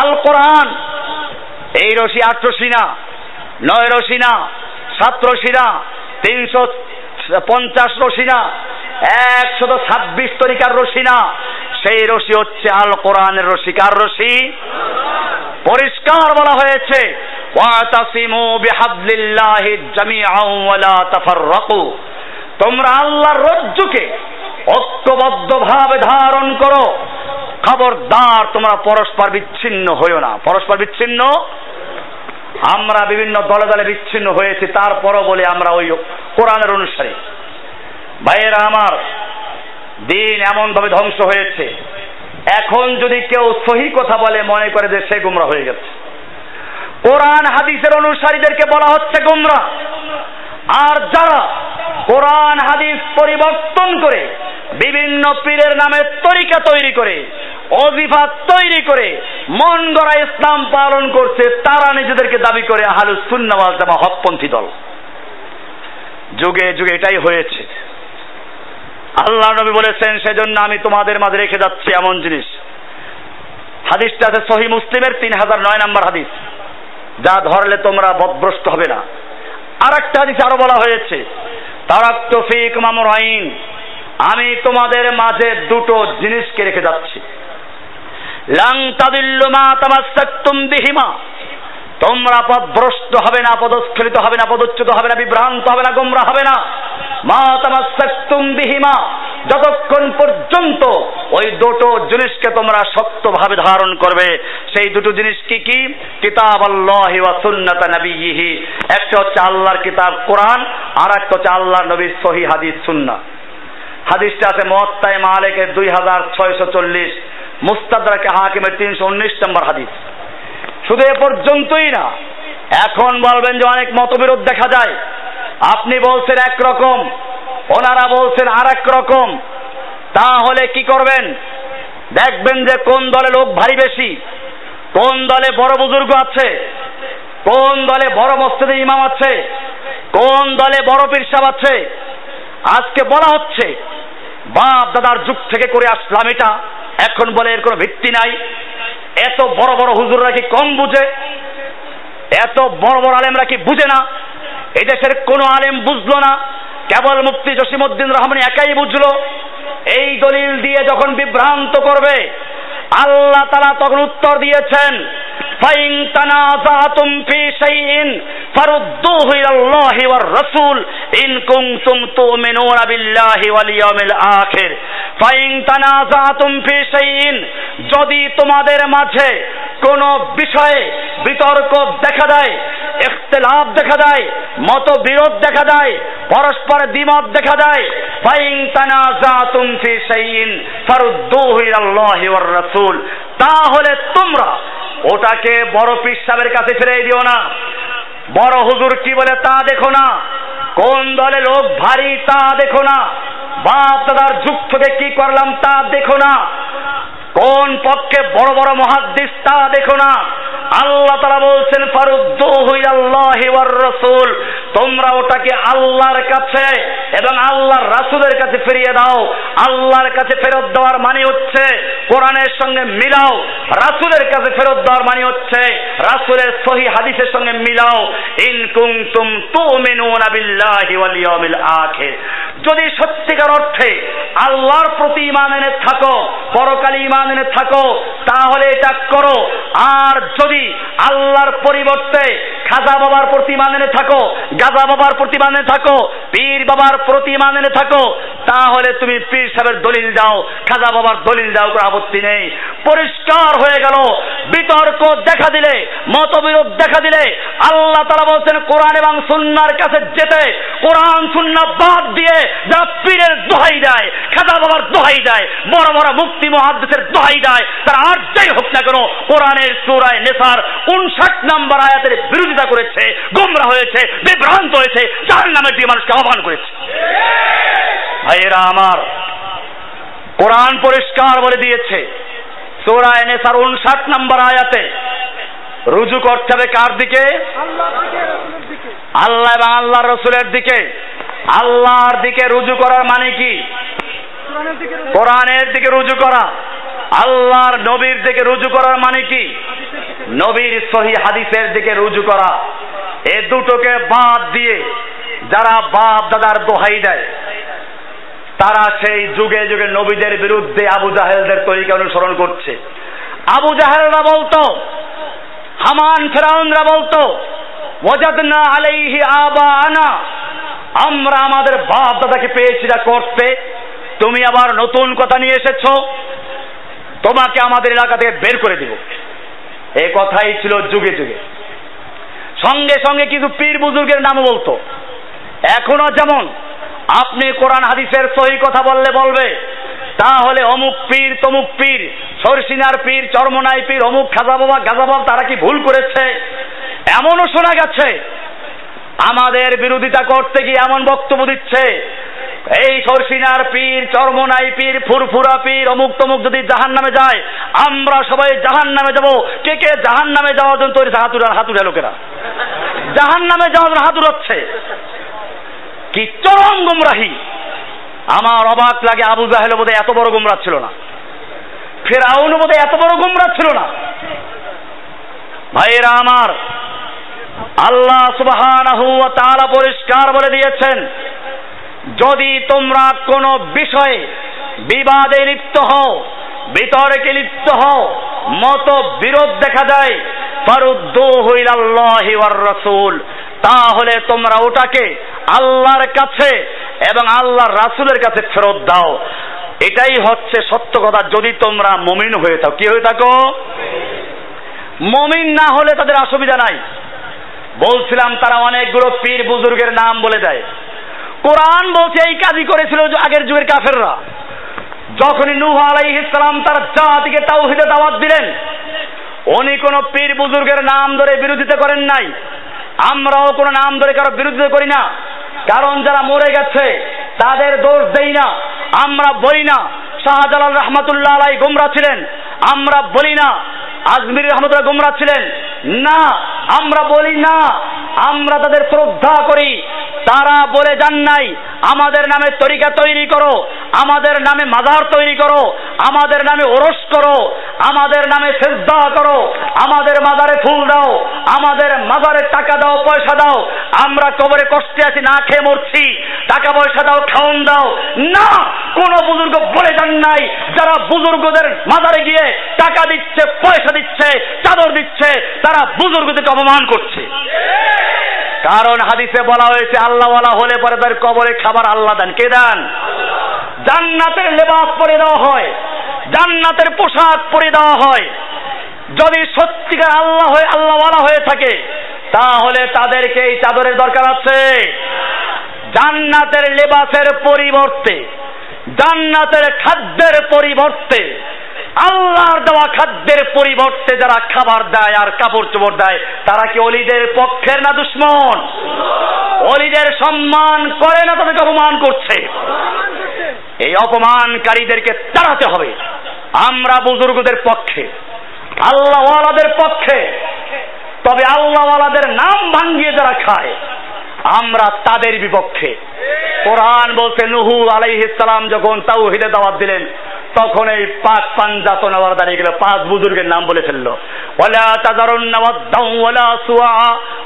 আল কোরআন। এই রশি 8 রশি না, 9 রশি না, 7 রশি না, 350 রশি না, 126 তরিকার রশি না। সেই রশি হচ্ছে আল কোরআনের রশি। কার রশি? পরিষ্কার বলা হয়েছে, ওয়াতাসিমু বিহাবলিল্লাহি জামিআন ওয়া লা তাফাররাকু, তোমরা আল্লাহর রজ্জুকে ঐক্যবদ্ধভাবে ধারণ করো, খবরদার তোমরা পরস্পর বিচ্ছিন্ন হইও না। পরস্পর বিচ্ছিন্ন, আমরা বিভিন্ন দলে দলে বিচ্ছিন্ন হয়েছি, তারপরও বলে আমরা ওই কোরআনের অনুসারী। ভাইয়েরা আমার, দিন এমন ভাবে ধ্বংস হয়েছে, এখন যদি কেউ সহি কথা বলে মনে করে যে সে গোমরা হয়ে গেছে। কোরআন হাদিসের অনুসারীদেরকে বলা হচ্ছে গোমরা, আর যারা কোরআন হাদিস পরিবর্তন করে বিভিন্ন পীরের নামে তরিকা তৈরি করে, ওজিফা তৈরি করে মন গড়া ইসলাম পালন করছে, তারা নিজেদেরকে দাবি করে আহলুস সুন্নাহ ওয়াল জামাআহ হকপন্থী দল। যুগে যুগে এটাই হয়েছে। আল্লাহ নবী বলেছেন, সেজন্য আমি তোমাদের মাঝে রেখে যাচ্ছি এমন জিনিস। হাদিসটা আছে সহিহ মুসলিমের 3009 নম্বর হাদিস, যা ধরলে তোমরা পথভ্রষ্ট হবে না। আর একটা হাদিসে আরো বলা হয়েছে, তারাকতু ফীকুম আমরাইন, আমি তোমাদের মাঝে দুটো জিনিসকে রেখে যাচ্ছি। লান তাদিল্লু মা তামাসসাকতুম বিহিমা, তোমরা পথভ্রষ্ট হবে না, পদস্খলিত হবে না, পদচ্যুত হবে না, বিভ্রান্ত হবে না, গোমরাহ হবে না। মা তামাসসাকতুম বিহিমা, যতক্ষণ পর্যন্ত ওই দুটো জিনিসকে তোমরা শক্তভাবে ধারণ করবে। সেই দুটো জিনিস কি কি? কিতাবাল্লাহি ওয়া সুন্নাত নবিয়্যিহি, একটা হচ্ছে আল্লাহর কিতাব কোরআন, আর একটা হচ্ছে আল্লাহর নবীর সহিহ হাদিস সুন্নাহ। হাদিসটা আছে মুওয়াত্তা মালিকের 2640, মুস্তাদরাকে হাকিমের 319 নম্বর হাদিস। শুধু এ পর্যন্তই না, এখন বলবেন যে অনেক মতবিরোধ দেখা যায়, আপনি বলছেন একরকম, ওনারা বলছেন আর এক রকম, তাহলে কি করবেন? দেখবেন যে কোন দলে লোক ভারী বেশি, কোন দলে বড় বুজুর্গ আছে, কোন দলে বড় মসজিদের ইমাম আছে, কোন দলে বড় পীর সাহেব আছে। আজকে বলা হচ্ছে বাপ দাদার যুগ থেকে করে আসলাম এটা, এখন বলে এর কোনো ভিত্তি নাই। এত বড় বড় হুজুররা কি কম বুঝে? এত বড় বড় আলেমরা কি বুঝে না? এই দেশের কোন আলেম বুঝলো না, কেবল মুফতি জসিমউদ্দিন রহমানী একাই বুঝলো। এই দলিল দিয়ে যখন বিভ্রান্ত করবে, আল্লাহ তাআলা তখন উত্তর দিয়েছেন, ফাইন তানাযাতুম ফি শাইইন ফারুদ্দুহু ইলাল্লাহি ওয়ার রাসূল ইন কুনতুম তুমিনুনা বিল্লাহি ওয়াল ইয়াউমিল আখির। ফাইন তানাযাতুম ফি শাইইন, যদি তোমাদের মাঝে কোন বিষয়ে বিতর্ক দেখা দেয়, ইখতিলাফ দেখা দেয়, মতবিরোধ দেখা দেয়, পরস্পর দ্বিমত দেখা দেয়, ফাইন তানাযাতুম ফি শাইইন ফারুদ্দুহু ইলাল্লাহি ওয়ার রাসূল, তাহলে তোমরা ওটাকে বড় পীর সাহেবের কাছে ফিরিয়ে দিও না, বড় হুজুর কি বলে তা দেখো না, কোন দলে লোক ভারী তা দেখো না, বাপ দাদার যুগ থেকে কি করলাম তা দেখো না, কোন পক্ষে বড় বড় মুহাদ্দিস তা দেখো না। আল্লাহ তাআলা বলছেন, ফারুদ্দুহু ইলাল্লাহি ওয়ার রাসূল, তোমরা ওটাকে আল্লাহর কাছে এবং আল্লাহর রাসূলের কাছে ফিরিয়ে দাও। আল্লাহর কাছে ফেরত দেওয়ার মানে হচ্ছে কোরআনের সঙ্গে মিলাও, রাসূলের কাছে ফেরত দেওয়ার মানে হচ্ছে রাসূলের সহিহ হাদিসের সঙ্গে মিলাও। ইন কুনতুম তুমিনুনা বিল্লাহি ওয়াল ইয়াউমিল আখির, যদি সত্যিকার অর্থে আল্লাহর প্রতি ঈমান এনে থাকো, পরকালে ঈমান এনে থাকো, তাহলে এটা করো। আর যদি আল্লাহর পরিবর্তে খাজা বাবার প্রতি ঈমান এনে থাকো, গাজা বাবার প্রতি ঈমান এনে থাকো, পীর বাবার প্রতি ঈমান এনে থাকো, তাহলে তুমি পীর সাহেবের দলিল দাও, খাজা বাবার দলিল দাও, কোনো আপত্তি নেই। পরিষ্কার হয়ে গেল, বিতর্ক দেখা দিলে, মতবিরোধ দেখা দিলে আল্লাহ তাআলা বলছেন কোরআন এবং সুন্নাহর কাছে যেতে, কোরআন সুন্নাহ বাদ দিয়ে যারা পীরের দোহাই দেয়, খাজা বাবার দোহাই দেয়, বড় বড় মুফতি মুহাদ্দিসের দোহাই দেয়, তারা আর যাই হোক না কেন কোরআনের সূরা নিসার 59 নম্বর আয়াতের বিরোধিতা করেছে, গোমরা হয়েছে, বিভ্রান্ত হয়েছে, জাহান্নামের দিকে মানুষকে আহ্বান করেছে। ভাইয়েরা আমার, কোরআন পরিষ্কার বলে দিয়েছে সূরা নিসার 59 নম্বর আয়াতে রুজু করতে হবে কার দিকে? আল্লাহ এবং আল্লাহর রাসূলের দিকে। আল্লাহর দিকে রুজু করার মানে কি? কোরআনের দিকে রুজু করা। আল্লাহর নবীর দিকে রুজু করার মানে কি? নবীর সহিহ হাদিসের দিকে রুজু করা। এই দুটোকে বাদ দিয়ে যারা বাপ দাদার দোহাই দেয় তারা সেই যুগে যুগে নবীদের বিরুদ্ধে আবু জাহেলদের তরিকা অনুসরণ করছে। আবু জাহেলরা বলতো, হামান ফেরাউনরা বলতো, ওয়াজাদনা আলাইহি আবানা, আমরা আমাদের বাপ দাদাকে পেয়েছি যা করতে, তুমি আবার নতুন কথা নিয়ে এসেছো, তোমাকে আমাদের এলাকা থেকে বের করে দিব। এই কথাই ছিল যুগে যুগে। সঙ্গে সঙ্গে কিছু পীর বুজুর্গের নামও বলতো। এখনো যেমন আপনি কোরআন হাদিসের সহি কথা বললে বলবে তাহলে অমুক পীর তমুক পীর, সরসিনার পীর, চরমনাই পীর, অমুক খাজা বাবা গাজা বাবা তারা কি ভুল করেছে? এমনও শোনা গেছে আমাদের বিরোধিতা করতে গিয়ে এমন বক্তব্য দিচ্ছে, এই সরসিনার পীর, চরমনাই পীর, ফুরফুরা পীর, অমুক তমুক যদি জাহান্নামে যায় আমরা সবাই জাহান্নামে যাব। কে কে জাহান্নামে যাওয়ার জন্য তৈরি? হাতুড়া লোকেরা জাহান্নামে যাওয়ার জন্য হাতুড় হচ্ছে। কি চরম গুমরাহি! আমার অবাক লাগে, আবু জাহেল বোধহয় এত বড় গুমরাহ ছিল না, ফিরআউন বোধহয় এত বড় গুমরাহ ছিল না। ভাইয়েরা আমার, আল্লাহ সুবহানাহু ওয়া তাআলা পরিষ্কার বলে দিয়েছেন, যদি তোমরা কোনো বিষয়ে বিবাদে লিপ্ত হও, বিতর্কে লিপ্ত হও, মত বিরোধ দেখা যায়, ফারুদ্দুহু ইলাল্লাহি ওয়ার রাসূল, তাহলে তোমরা ওটাকে আল্লাহর কাছে এবং আল্লাহর রাসূলের কাছে ফেরত দাও। এটাই হচ্ছে সত্য কথা। যদি তোমরা মুমিন হয়ে থাকো, কি হয়ে থাকো? মুমিন না হলে তাদের অসুবিধা নাই। বলছিলাম তারা অনেকগুলো পীর বুজুর্গের নাম বলে দেয়। কোরআন বলছে এই কাজই করেছিল আগের যুগের কাফেররা। যখনই নূহ আলাইহিস সালাম তার জাতিকে তাওহীদে দাওয়াত দিলেন, উনি কোনো পীর বুজুর্গের নাম ধরে বিরোধিতা করেন নাই। আমরাও কোনো নাম ধরে কারো বিরোধিতা করি না, কারণ যারা মরে গেছে তাদের দোষ দেই না। আমরা বলি না শাহজালাল রহমাতুল্লাহ আলাইহি গোমরা ছিলেন, আমরা বলি না আজমির রহমাতুল্লাহ গোমরা ছিলেন, না আমরা বলি না। আমরা তাদের শ্রদ্ধা করি। তারা বলে যান নাই আমাদের নামে তরিকা তৈরি করো, আমাদের নামে মাজার তৈরি করো, আমাদের নামে ওরস করো, আমাদের নামে সেজদা করো, আমাদের মাজারে ফুল দাও, আমাদের মাজারে টাকা দাও, পয়সা দাও, আমরা কবরে কষ্টে আছি, না খেয়ে মরছি, টাকা পয়সা দাও, খাওন দাও। না, কোন বুজুর্গ বলে যান নাই যারা বুজুর্গদের মাজারে গিয়ে টাকা দিচ্ছে, পয়সা দিচ্ছে, চাদর দিচ্ছে, তারা বুজুর্গদেরকে অপমান করছে। কারণ হাদিসে বলা হয়েছে আল্লাহওয়ালা হলে পরে তার কবরে খাবার আল্লাহ দেন। কে দেন? জান্নাতের লেবাস পরে দেওয়া হয়, জান্নাতের পোশাক পরে দেওয়া হয়। যদি সত্যিকার আল্লাহওয়ালা হয়ে থাকে তাহলে তাদেরকে এই চাদরের দরকার আছে? জান্নাতের লেবাসের পরিবর্তে, জান্নাতের খাদ্যের পরিবর্তে, আল্লাহর দেওয়া খাদ্যের পরিবর্তে যারা খাবার দেয় আর কাপড় চোপড় দেয়, তারা কি ওলিদের পক্ষের না দুশমন? ওলিদের সম্মান করে না, তাদেরকে অপমান করছে। এই অপমানকারীদেরকে তাড়াতে হবে। আমরা বুজুর্গদের পক্ষে, আল্লাহওয়ালাদের পক্ষে। তবে আল্লাহওয়ালাদের নাম ভাঙিয়ে যারা খায় আমরা তাদের বিপক্ষে। কোরআন বলছে নূহ আলাইহিস সালাম যখন তাওহীদে দাওয়াত দিলেন তখন এই পাঁচ পাঞ্জাতন আবার দাঁড়িয়ে গেল, পাঁচ বুজুর্গের নাম বলে ফেললো। ওয়ালা তাযারুন্না ওয়াদ্দাউ ওয়ালা সুআ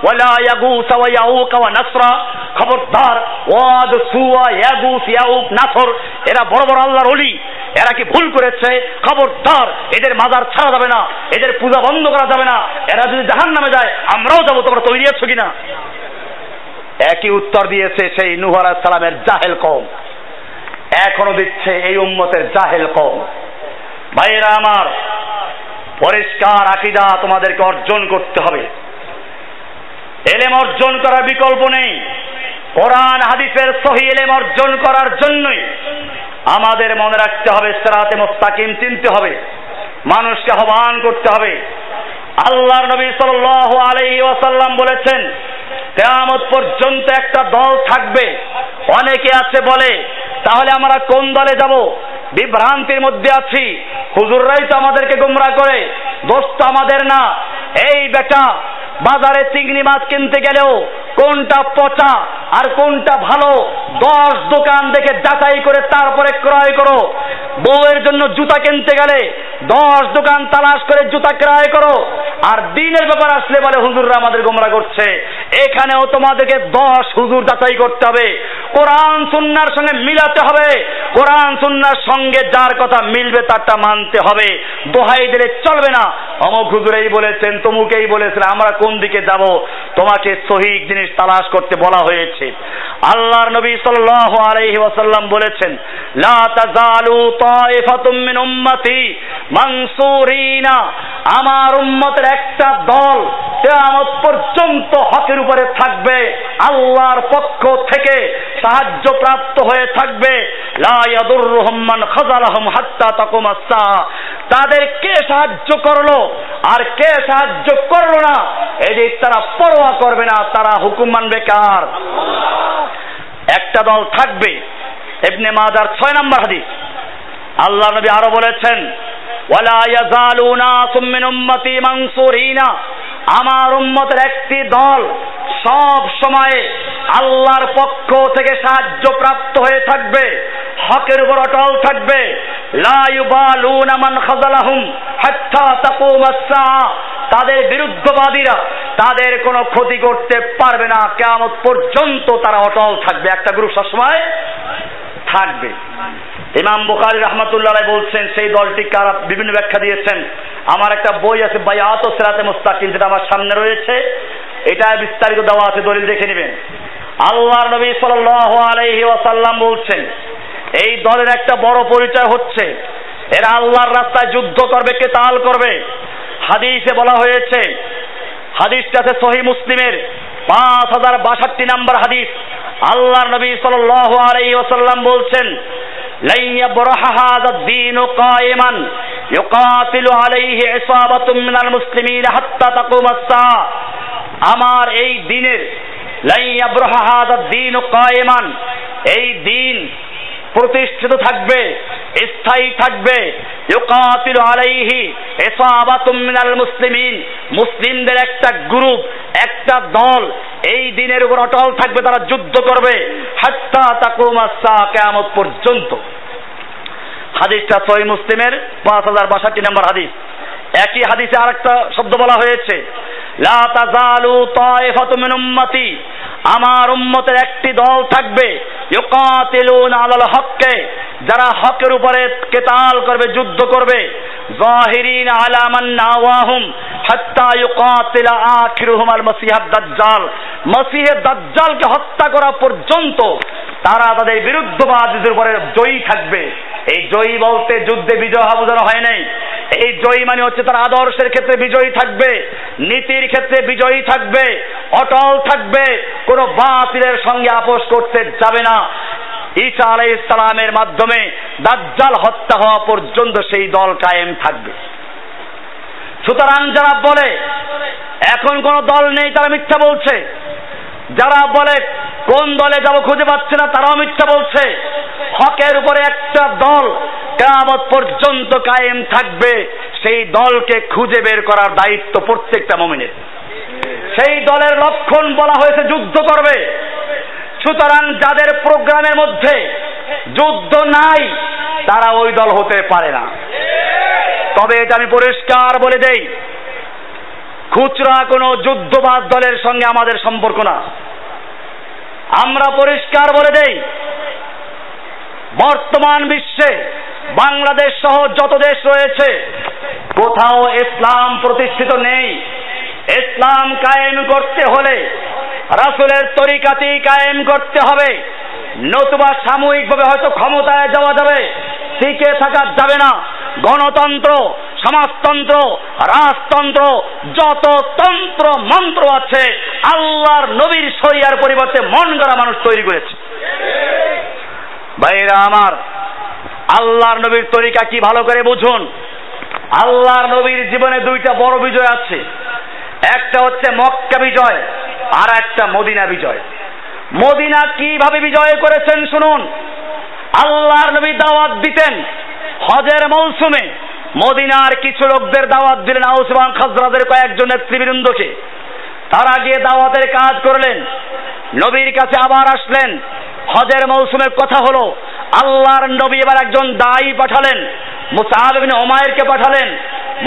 ওয়ালা ইয়াগুস ওয়া ইয়াউক ওয়া নাসরা। খবরদার, ওয়াদ, সুআ, ইয়াগুস, ইয়াউক, নাসর এরা বড় বড় আল্লাহর ওলি, এরা কি ভুল করেছে? খবরদার, এদের মাজার ছাড়া যাবে না, এদের পূজা বন্ধ করা যাবে না। এরা যদি জাহান্নামে যায় আমরাও যাবো, তোমরা তৈরি আছো কিনা? একই উত্তর দিয়েছে সেই নূহ আলাইহিস সালামের জাহেল কওম। এখনো দিচ্ছে এই উম্মতের জাহেল কওম। ভাইয়েরা আমার, পরিষ্কার আকীদা তোমাদেরকে অর্জন করতে হবে। ইলম অর্জন করার বিকল্প নেই। কোরআন হাদিসের সহিহ ইলম অর্জন করার জন্যই আমাদের মনে রাখতে হবে, সিরাতে মুস্তাকিম চিনতে হবে, মানুষকে আহ্বান করতে হবে। আল্লাহর নবী সাল্লাল্লাহু আলাইহি ওয়াসাল্লাম বলেছেন, কিয়ামত পর্যন্ত একটা দল থাকবে। অনেকে আছে বলে, তাহলে আমরা কোন দলে যাব? বিভ্রান্তির মধ্যে আছি, হুজুররাই তো আমাদেরকে গোমরাহ করে, দোষ তো আমাদের না। এই বেটা, বাজারে চিংড়ি মাছ কিনতে গেলেও কোনটা পচা আর কোনটা ভালো 10 দোকান দেখে যাচাই করে তারপরে ক্রয় করো। বউয়ের জন্য জুতা কিনতে গেলে 10 দোকান তালাশ করে জুতা ক্রয় করো। আর দিনের ব্যাপার আসলে বলে হুজুররা আমাদের গোমরাহ করছে। এখানেও তোমাদেরকে 10 হুজুর যাচাই করতে হবে, কোরআন সুন্নাহর সঙ্গে মিলাতে হবে। কোরআন সুন্নাহর সঙ্গে যার কথা মিলবে তারটা মানতে হবে। দোহাই দিলে চলবে না, অমুক হুজুর এই বলেছেন, তমুক এই বলেছেন, আমরা কোন দিকে যাব? তোমাকে সহিহ জিনিস তালাশ করতে বলা হয়েছে। আল্লাহর নবী সাল্লাল্লাহু আলাইহি ওয়াসাল্লাম বলেছেন, লা তাজালু তাইফাতুম মিন উম্মতি মানসুরিনা, আমার উম্মতের একটা দল কিয়ামত পর্যন্ত হকের উপরে থাকবে, আল্লাহর পক্ষ থেকে সাহায্য প্রাপ্ত হয়ে থাকবে। লা ইয়াদুররুহুম মান খাযালাহুম হাত্তা তাকুমাস সাআ, তাদের কে সাহায্য করলো আর কে সাহায্য করলো না এদিক তারা পরোয়া করবে না। তারা হুকুম মানবে কার? একটা দল থাকবে। ইবনে মাজার 6 নম্বর হাদিস। আল্লাহ নবী আরো বলেছেন, ওয়ালা ইয়াজালুনা মিন উম্মতি মানসুরিনা, আমার উম্মতের একটি দল সব সময় আল্লাহর পক্ষ থেকে সাহায্য প্রাপ্ত হয়ে থাকবে, হকের উপর অটল থাকবে। লা ইউবালুনা মান খাযালাহুম হাত্তা তাকুমাস সাআ, তাদের বিরুদ্ধবাদীরা তাদের কোনো ক্ষতি করতে পারবে না, কিয়ামত পর্যন্ত তারা অটল থাকবে। একটা গ্রুপ সবসময় থাকবে। ইমাম বুখারী রাহমাতুল্লাহ আলাইহি বলছেন, সেই দলটি কারা বিভিন্ন ব্যাখ্যা দিয়েছেন। আমার একটা বই আছে বায়াত ও সিরাতে মুস্তাকিম, যেটা আমার সামনে রয়েছে, এটা বিস্তারিত দেওয়া আছে, দলিল দেখে নেবেন। আল্লাহর নবী সাল্লাল্লাহু আলাইহি ওয়াসাল্লাম বলছেন, এই দলের একটা বড় পরিচয় হচ্ছে এরা আল্লাহর রাস্তায় যুদ্ধ করবে, কিতাল করবে। হাদিসে বলা হয়েছে, হাদিসটা আছে সহিহ মুসলিমের 5062 নম্বর হাদিস। আল্লাহর নবী সাল্লাল্লাহু আলাইহি ওয়াসাল্লাম বলছেন, লা ইয়াবরাহা হাযা দ্বীনু কায়িমান ইউকাতিলু আলাইহি ইসাবাতুম মিনাল মুসলিমিন হাত্তা তাকুমাস সাআ, আমার এই দ্বীনের, লা ইয়াবরাহা হাযা দ্বীনু কায়িমান, এই দ্বীন প্রতিষ্ঠিত থাকবে, স্থায়ী থাকবে। ইউকাতিলু আলাইহি ইসাবাতুম মিনাল মুসলিমিন, মুসলিমদের একটা গ্রুপ, একটা দল এই দিনের উপর অটল থাকবে, তারা যুদ্ধ করবে হাত্তা তাকুমাস সাআ, কিয়ামত পর্যন্ত। হাদিসটা সহিহ মুসলিমের 5062 নম্বর হাদিস। একই হাদিসে আরেকটা শব্দ বলা হয়েছে, লা তাজালু তাইফাতুম মিন উম্মতি, আমার উম্মতের একটি দল থাকবে, ইউকাতিলুনা আলাল হক্কে, যারা হকের উপরে কিতাল করবে, যুদ্ধ করবে। যাহিরিনা আলা মান নাওয়াহুম হাত্তা ইউকাতিলা আখিরুহুম আল মাসিহাদ দাজ্জাল, মাসিহে দাজ্জালকে হত্যা করা পর্যন্ত তারা তাদের বিরুদ্ধবাদীদের উপরে জয়ী থাকবে। এই জয়ী বলতে যুদ্ধে বিজয় হওয়া বোঝানো হয় নাই। এই জয়ী মানে হচ্ছে তারা আদর্শের ক্ষেত্রে বিজয়ী থাকবে, নীতির ক্ষেত্রে বিজয়ী থাকবে, অটল থাকবে, কোনো বাতিলের সঙ্গে আপোষ করতে যাবে না। ঈসা আলাইহিস সালামের মাধ্যমে দাজ্জাল হত্যা হওয়া পর্যন্ত সেই দল কায়েম থাকবে। সুতরাং যারা বলে এখন কোন দল নেই, তারা মিথ্যা বলছে। যারা বলে কোন দলে যাব খুঁজে পাচ্ছে না, তারাও মিথ্যা বলছে। হকের উপরে একটা দল কিয়ামত পর্যন্ত কায়েম থাকবে, সেই দলকে খুঁজে বের করার দায়িত্ব প্রত্যেকটা মুমিনের। সেই দলের লক্ষণ বলা হয়েছে যুদ্ধ করবে। সুতরাং যাদের প্রোগ্রামের মধ্যে যুদ্ধ নাই, তারা ওই দল হতে পারে না। তবে এটা আমি পরিষ্কার বলে দেই, খুচরা কোনো যুদ্ধবাদ দলের সঙ্গে আমাদের সম্পর্ক না। আমরা পরিষ্কার বলে দেই, বর্তমান বিশ্বে বাংলাদেশ সহ যত দেশ রয়েছে, কোথাও ইসলাম প্রতিষ্ঠিত নেই। ইসলাম কায়েম করতে হলে রাসূলের তরিকাতেই কায়েম করতে হবে। নতুবা সাময়িকভাবে হয়তো ক্ষমতায় যাওয়া যাবে, টিকে থাকা যাবে না। গণতন্ত্র, সমাজতন্ত্র, রাজতন্ত্র, যত তন্ত্র মন্ত্র আছে আল্লাহর নবীর শরিয়ার পরিবর্তে মন গড়া মানুষ তৈরি করেছে। ভাইরা আমার, আল্লাহর নবীর তরিকা কি ভালো করে বুঝুন। আল্লাহর নবীর জীবনে দুইটা বড় বিজয় আছে, একটা হচ্ছে মক্কা বিজয় আর একটা মদিনা বিজয়। মদিনা কিভাবে বিজয় করেছেন শুনুন। আল্লাহর নবী দাওয়াত দিতেন হজের মৌসুমে, মদিনার কিছু লোকদের দাওয়াত দিলেন, আউস এবং খাজরাজের কয়েকজন নেতৃবৃন্দকে। তারা গিয়ে দাওয়াতের কাজ করলেন, নবীর কাছে আবার আসলেন। হজের মৌসুমের কথা হলো, আল্লাহর নবী এবার একজন দায়ী পাঠালেন, মুসআব ইবনে উমাইরকে পাঠালেন।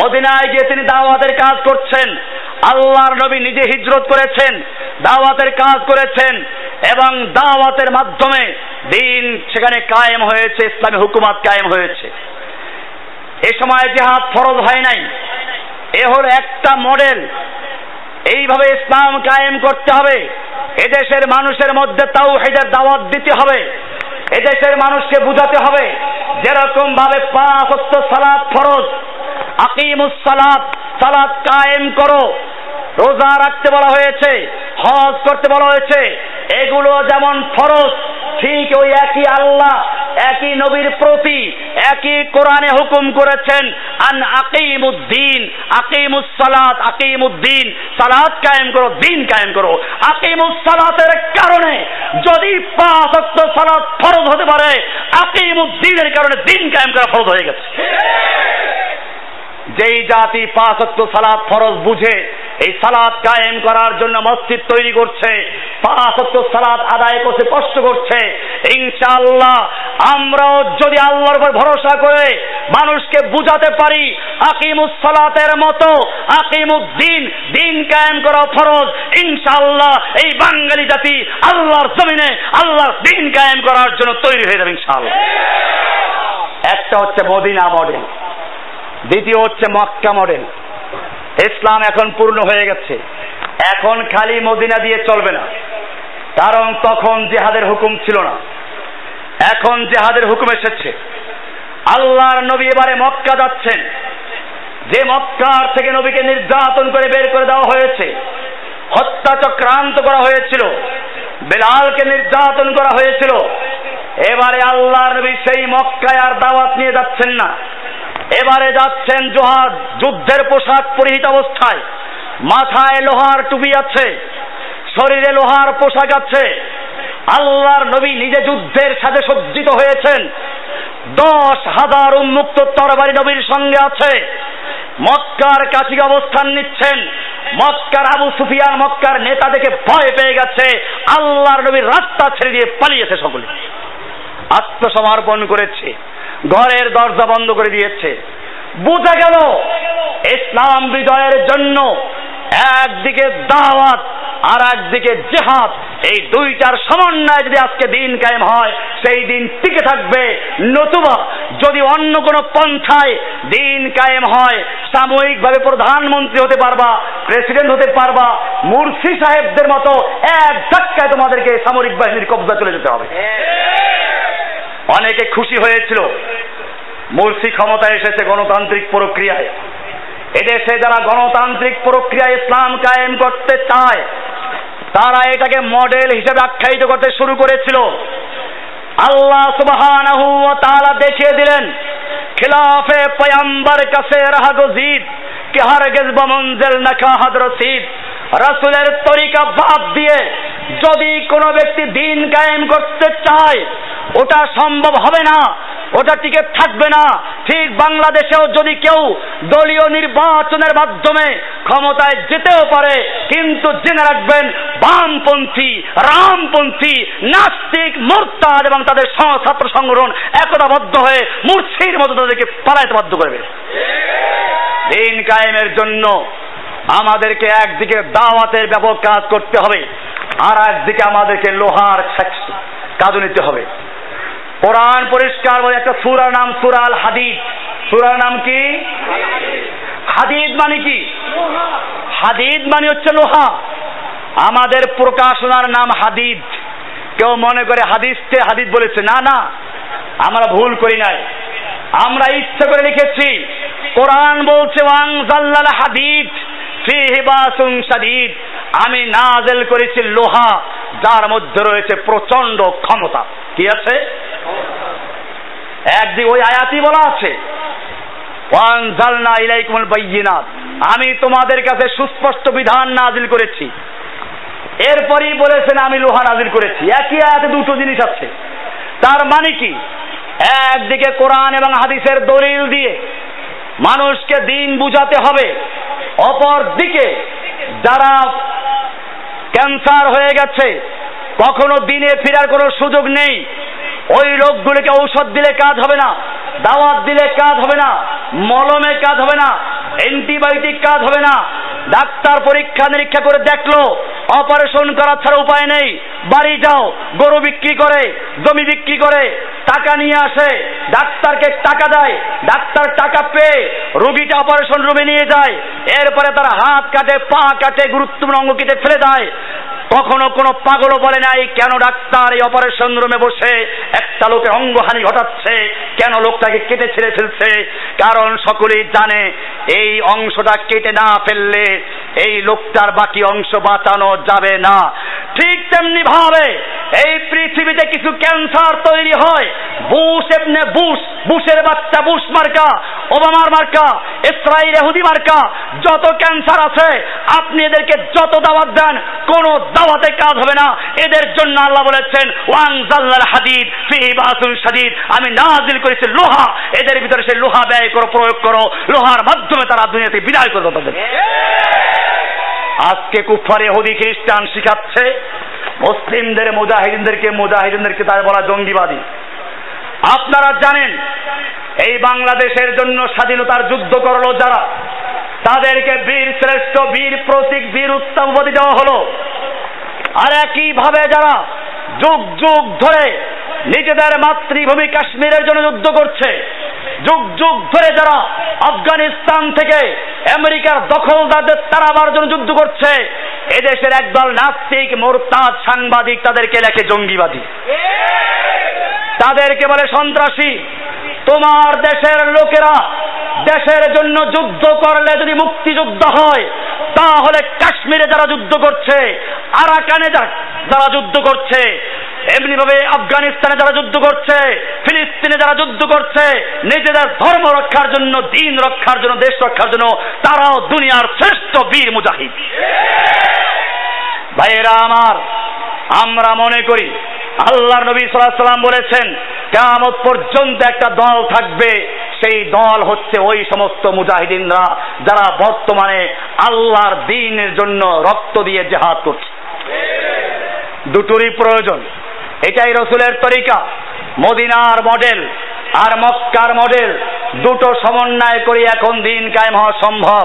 মদিনায় গিয়ে তিনি দাওয়াতের কাজ করছেন। আল্লাহর নবী নিজে হিজরত করেছেন, দাওয়াতের কাজ করেছেন এবং দাওয়াতের মাধ্যমে দিন সেখানে কায়েম হয়েছে, ইসলামী হুকুমত কায়েম হয়েছে। এ সময় জিহাদ ফরজ হয় নাই। এ হলো একটা মডেল। এইভাবে ইসলাম কায়েম করতে হবে। এদেশের মানুষের মধ্যে তাওহীদের দাওয়াত দিতে হবে। এদেশের মানুষকে বুঝাতে হবে যেরকম ভাবে 5 ওয়াক্ত সালাত ফরজ, আকিমুস সালাত, সালাত কায়েম করো, রোজা রাখতে বলা হয়েছে, হজ করতে বলা হয়েছে, এগুলো যেমন ফরজ, ঠিক ওই একই আল্লাহ একই নবীর প্রতি একই কোরআনে হুকুম করেছেন, আন আকিমুদ্দিন, আকিমুস সালাত, আকিমুদ্দিন, সালাত কায়েম করো, দিন কায়েম করো। আকিমুস সালাতের কারণে যদি 5 ওয়াক্ত সালাত ফরজ হতে পারে, আকিমুদ্দিনের কারণে দিন কায়েম করা ফরজ হয়ে গেছে। যেই জাতি 5 ওয়াক্ত সালাত ফরজ বুঝে এই সালাত কায়েম করার জন্য মসজিদ তৈরি করছে, 5 ওয়াক্ত সালাত আদায় করতে কষ্ট করছে, ইনশাআল্লাহ আমরাও যদি আল্লাহর উপর ভরসা করে মানুষকে বুঝাতে পারি আকিমুস সালাতের মতো আকিমুদ্দিন, দিন কায়েম করা ফরজ, ইনশাআল্লাহ এই বাঙালি জাতি আল্লাহর জমিনে আল্লাহর দিন কায়েম করার জন্য তৈরি হয়ে যাবে ইনশাআল্লাহ। একটা হচ্ছে মদিনা মডেল, দ্বিতীয় হচ্ছে মক্কা মডেল। ইসলাম এখন পূর্ণ হয়ে গেছে। এখন খালি মদিনা দিয়ে চলবে না, কারণ তখন জিহাদের হুকুম ছিল না, এখন জিহাদের হুকুম এসেছে। আল্লাহর নবী এবারে মক্কা যাচ্ছেন। যে মক্কার থেকে নবীকে নির্যাতন করে বের করে দেওয়া হয়েছে, হত্যা চক্রান্ত করা হয়েছিল, বেলালকে নির্যাতন করা হয়েছিল, এবারে আল্লাহর নবী সেই মক্কায় আর দাওয়াত নিয়ে যাচ্ছেন না। এবারে যাচ্ছেন যুদ্ধের পোশাক পরিহিত অবস্থায়, মাথায় লোহার টুপি আছে, শরীরে লোহার পোশাক আছে। আল্লাহর নবী নিজে যুদ্ধের সাথে সজ্জিত হয়েছেন। 10,000 উন্মুক্ত তরবারি নবীর সঙ্গে আছে। মক্কার কাছে অবস্থান নিচ্ছেন। মক্কার আবু সুফিয়ান, মক্কার নেতা দেখে ভয় পেয়ে গেছে। আল্লাহর নবীর রাস্তা ছেড়ে দিয়ে পালিয়েছে, সকলে আত্মসমর্পণ করেছে, ঘরের দরজা বন্ধ করে দিয়েছে। বুঝা গেল ইসলাম বিজয়ের জন্য একদিকে দাওয়াত আর একদিকে জিহাদ, এই দুইটার সমন্বয়ে যদি আজকে দিন কায়েম হয় সেই দিন টিকে থাকবে। নতুবা যদি অন্য কোনো পন্থায় দিন কায়েম হয়, সাময়িকভাবে প্রধানমন্ত্রী হতে পারবা, প্রেসিডেন্ট হতে পারবা, মুরসি সাহেবদের মতো এক ধাক্কায় তোমাদেরকে সামরিক বাহিনীর কবজা চলে যেতে হবে। অনেকে খুশি হয়েছিল মুরসি ক্ষমতায় এসেছে গণতান্ত্রিক প্রক্রিয়ায়। এদেশে যারা গণতান্ত্রিক প্রক্রিয়ায় ইসলাম কায়েম করতে চায় তারা এটাকে মডেল হিসেবে আখ্যায়িত করতে শুরু করেছিল। আল্লাহ সুবহানাহু ওয়া তাআলা দেখিয়ে দিলেন খিলাফে পয়গম্বর কাছে রাহা গজিদ কে হারগিজ বমঞ্জিল নাকা হাদ রসিদ। রাসূলের তরিকা বাদ দিয়ে যদি কোনো ব্যক্তি দিন কায়েম করতে চায় ওটা সম্ভব হবে না, ওটা টিকে থাকবে না। ঠিক বাংলাদেশেও যদি কেউ দলীয় নির্বাচনের মাধ্যমে ক্ষমতায় যেতেও পারে, কিন্তু জেনে রাখবেন বামপন্থী, রামপন্থী, নাস্তিক, মুরতাদ এবং তাদের ছাত্র সংগঠন একতাবদ্ধ হয়ে মুরসির মতো তাদেরকে পালাইতে বাধ্য করবে। দিন কায়েমের জন্য আমাদেরকে একদিকে দাওয়াতের ব্যাপক কাজ করতে হবে, আর একদিকে আমাদেরকে লোহার কাজ নিতে হবে। কোরআন পরিষ্কার বলে, একটা সূরার নাম সূরা আল হাদিদ। সূরার নাম কি? হাদিদ মানে কি? হাদিদ মানে হচ্ছে লোহা। আমাদের প্রকাশনার নাম হাদিদ, কেউ মনে করে হাদিসকে হাদিস বলেছে, না না, আমরা ভুল করি নাই, আমরা ইচ্ছা করে লিখেছি। কোরআন বলছে ওয়ানজাল্লাল হাদিদ ফীহি বাসুন শাদীদ, আমি নাযিল করেছি লোহা যার মধ্যে রয়েছে প্রচন্ড ক্ষমতা। কি আছে? একদিকে ওই আয়াতই বলা আছে ওয়ানজালনা ইলাইকুমুল বাইয়িনাত, আমি তোমাদের কাছে সুস্পষ্ট বিধান নাযিল করেছি। এরপরই বলেছেন আমি লোহা নাযিল করেছি। একই আয়াতে দুটো জিনিস আছে। তার মানে কি? একদিকে কোরআন এবং হাদিসের দলিল দিয়ে মানুষকে দিন বুঝাতে হবে, অপর দিকে যারা ক্যান্সার হয়ে গেছে, কখনো দিনে ফেরার কোনো সুযোগ নেই, ওই লোকগুলিকে ঔষধ দিলে কাজ হবে না, দাওয়াত দিলে কাজ হবে না, মলমে কাজ হবে না, অ্যান্টিবায়োটিক কাজ হবে না। ডাক্তার পরীক্ষা নিরীক্ষা করে দেখলো অপারেশন করা ছাড়া উপায় নেই, বাড়ি যাও, গরু বিক্রি করে, জমি বিক্রি করে টাকা নিয়ে আসে, ডাক্তারকে টাকা দেয়, ডাক্তার টাকা পেয়ে রোগীটা অপারেশন রুমে নিয়ে যায়, এরপরে তার হাত কাটে, পা কাটে, গুরুত্বপূর্ণ অঙ্গ কেটে ফেলে দেয়। কখনো কোনো পাগলও বলে নাই কেন ডাক্তার এই অপারেশন রুমে বসে একটা লোকের অঙ্গহানি ঘটাচ্ছে, কেন লোকটাকে কেটে ছেড়ে ফেলছে। কারণ সকলেই জানে এই অংশটা কেটে না ফেললে এই লোকটার বাকি অংশ বাঁচানো যাবে না। ঠিক তেমনি ভাবে এই পৃথিবীতে কিছু ক্যান্সার তৈরি হয়, বুশ এবনে বুশ, বুশের বাচ্চা বুশ মার্কা, ওবামার মার্কা, ইসরায়েল ইহুদি মার্কা, যত ক্যান্সার আছে আপনি এদেরকে যত দাওয়াত দেন কোন দাওয়াতে কাজ হবে না। এদের জন্য আল্লাহ বলেছেন ওয়ানজাল্লাল হাদিদ ফীহি বাসুন শাদীদ, আমি নাযিল করেছি লোহা, এদের ভিতরে সেই লোহা ব্যয় করো, প্রয়োগ করো, লোহার মাধ্যমে তারা দুনিয়াতে বিদায় করবে তাদের। আজকে কুফার ইহুদি খ্রিস্টান শিখাচ্ছে মুসলিমদের, মুজাহিদিনদেরকে তারা বলা জঙ্গিবাদী। আপনারা জানেন এই বাংলাদেশের জন্য স্বাধীনতার যুদ্ধ করলো যারা, তাদেরকে বীর শ্রেষ্ঠ, বীর প্রতীক, বীর উত্তম উপাধি দেওয়া হলো। আর একইভাবে যারা যুগ যুগ ধরে নিজেদের মাতৃভূমি কাশ্মীরের জন্য যুদ্ধ করছে, যুগ যুগ ধরে যারা আফগানিস্তান থেকে আমেরিকার দখলদারদের তাড়াবার জন্য যুদ্ধ করছে, এদেশের একদল নাস্তিক, মোরতাদ, সাংবাদিক তাদেরকে লেখে জঙ্গিবাদী, তাদেরকে বলে সন্ত্রাসী। তোমার দেশের লোকেরা দেশের জন্য যুদ্ধ করলে যদি মুক্তিযুদ্ধ হয়, তাহলে কাশ্মীরে যারা যুদ্ধ করছে, আরাকানে যারা যুদ্ধ করছে, এমনি ভাবে আফগানিস্তানে যারা যুদ্ধ করছে, ফিলিস্তিনে যারা যুদ্ধ করছে নিজেদের ধর্ম রক্ষার জন্য, দিন রক্ষার জন্য, দেশ রক্ষার জন্য, তারাও দুনিয়ার শ্রেষ্ঠ বীর মুজাহিদ। ভাইয়েরা আমার, আমরা মনে করি আল্লাহর নবী সাল্লাল্লাহু আলাইহি ওয়াসাল্লাম বলেছেন কিয়ামত পর্যন্ত একটা দল থাকবে, সেই দল হচ্ছে ওই সমস্ত মুজাহিদিনরা যারা বর্তমানে আল্লাহর দ্বীনের জন্য রক্ত দিয়ে জিহাদ করছে। দুটোরই প্রয়োজন, এটাই রাসূলের তরিকা। মদিনার মডেল আর মক্কার মডেল দুটো সমন্বয় করে এখন দিন কায়েম হওয়া সম্ভব।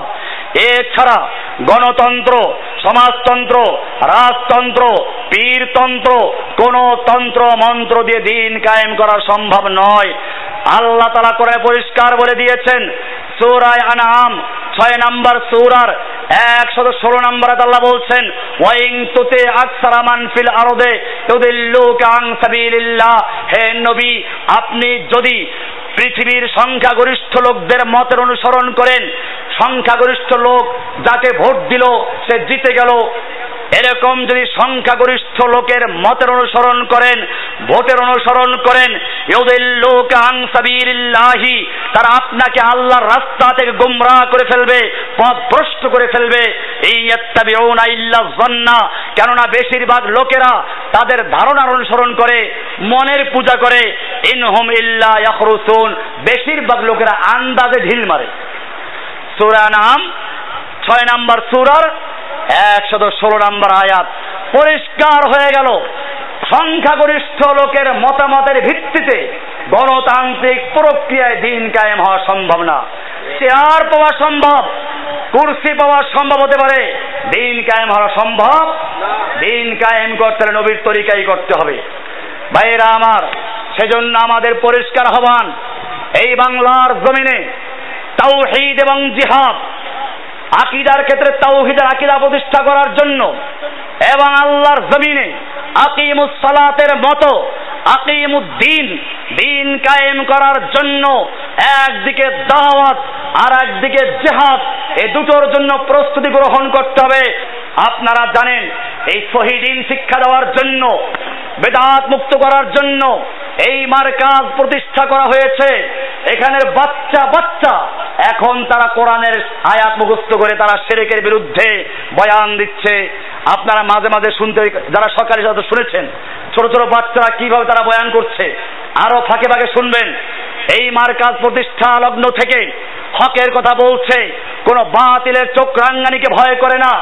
এছাড়া গণতন্ত্র, সমাজতন্ত্র, রাজতন্ত্র, পীরতন্ত্র, কোন তন্ত্র মন্ত্র দিয়ে দিন কায়েম করা সম্ভব নয়। আল্লাহ তাআলা কোরআনে পরিষ্কার বলে দিয়েছেন, সূরা আনআম 6 নম্বর সূরার 116 নম্বরে আল্লাহ বলছেন ওয়াইন তুতি আকসারা মান ফিল আরদে ইউদিল্লুকা আন সাবিলিল্লাহ, হে নবী আপনি যদি পৃথিবীর সংখ্যাগরিষ্ঠ লোকদের মতের অনুসরণ করেন, সংখ্যাগরিষ্ঠ লোক যাকে ভোট দিল সে জিতে গেল, এরকম যদি সংখ্যাগরিষ্ঠ লোকের মতের অনুসরণ করেন, ভোটের অনুসরণ করেন, ইউদিল্লুকা আন সাবিলিল্লাহি, তারা আপনাকে আল্লাহর রাস্তা থেকে গোমরাহ করে ফেলবে, পথভ্রষ্ট করে ফেলবে। ইয়াত্তাবিউনা ইল্লা যান্না, কেননা বেশিরভাগ লোকেরা তাদের ধারণার অনুসরণ করে, মনের পূজা করে। ইনহুম ইল্লা ইয়াখরুসুন, বেশিরভাগ লোকেরা আন্দাজে ঢিল মারে। সূরা নাম 6 নম্বর সূরার 116 নম্বর আয়াত পরিষ্কার হয়ে গেল, সংখ্যাগরিষ্ঠ লোকের মতামতের ভিত্তিতে গণতান্ত্রিক প্রক্রিয়ায় দিন কায়েম হওয়া সম্ভব না। চেয়ার পাওয়া সম্ভব, কুরসি পাওয়া সম্ভব হতে পারে, দিন কায়েম হওয়া সম্ভব। দিন কায়েম করতে হলে নবীর তরিকাই করতে হবে। ভাইয়েরা আমার, সেজন্য আমাদের পরিষ্কার আহ্বান, এই বাংলার জমিনে তাওহীদ এবং জিহাদ, আকীদার ক্ষেত্রে তাওহীদের আকীদা প্রতিষ্ঠা করার জন্য এবং আল্লাহর জমিনে আকিমুস সালাতের মতো আকিমুদ্দিন, দিন কায়েম করার জন্য একদিকে দাওয়াত আর একদিকে জিহাদ, এই দুটোর জন্য প্রস্তুতি গ্রহণ করতে হবে। আপনারা জানেন এই সহি দিন শিক্ষা দেওয়ার জন্য, বেদাত মুক্ত করার জন্য এই মারকাজ প্রতিষ্ঠা করা হয়েছে। এখানের বাচ্চা বাচ্চা এখন তারা কোরআনের আয়াত মুখস্থ করে তারা শিরকের বিরুদ্ধে বয়ান দিচ্ছে। আপনারা মাঝে মাঝে শুনতে, যারা সকালে সাথে শুনেছেন ছোট ছোট বাচ্চারা কিভাবে তারা বয়ান করছে, আরো ফাঁকে ফাঁকে শুনবেন। এই মারকাজ প্রতিষ্ঠা লগ্ন থেকে হকের কথা বলছে, কোন বাতিলের চোখ রাঙ্গানিকে ভয় করে না,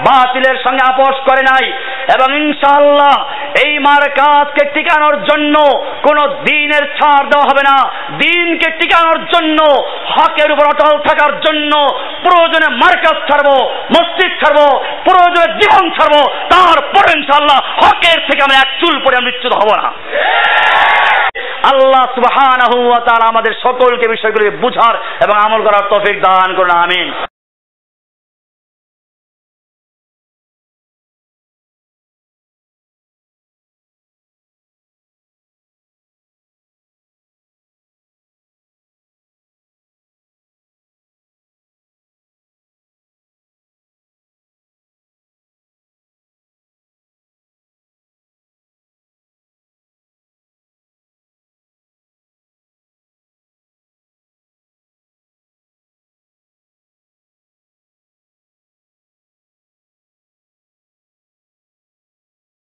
বাতিলের সঙ্গে আপোষ করে নাই, এবং ইনশাআল্লাহ এই মারকাজকে টিকানোর জন্য কোন দিনের ছাড় দেওয়া হবে না। দিনকে টিকানোর জন্য, হকের উপর অটল থাকার জন্য প্রয়োজনে মারকাজ ছাড়বো, মসজিদ ছাড়বো, প্রয়োজনে জীবন ছাড়বো, তারপর ইনশাআল্লাহ হকের থেকে আমরা এক চুল পরে বিচ্যুত হব না। আল্লাহ সুবহানাহু ওয়া তাআলা আমাদের সকলকে বিষয়গুলি বুঝার এবং আমল করার তৌফিক দান করুন, আমিন।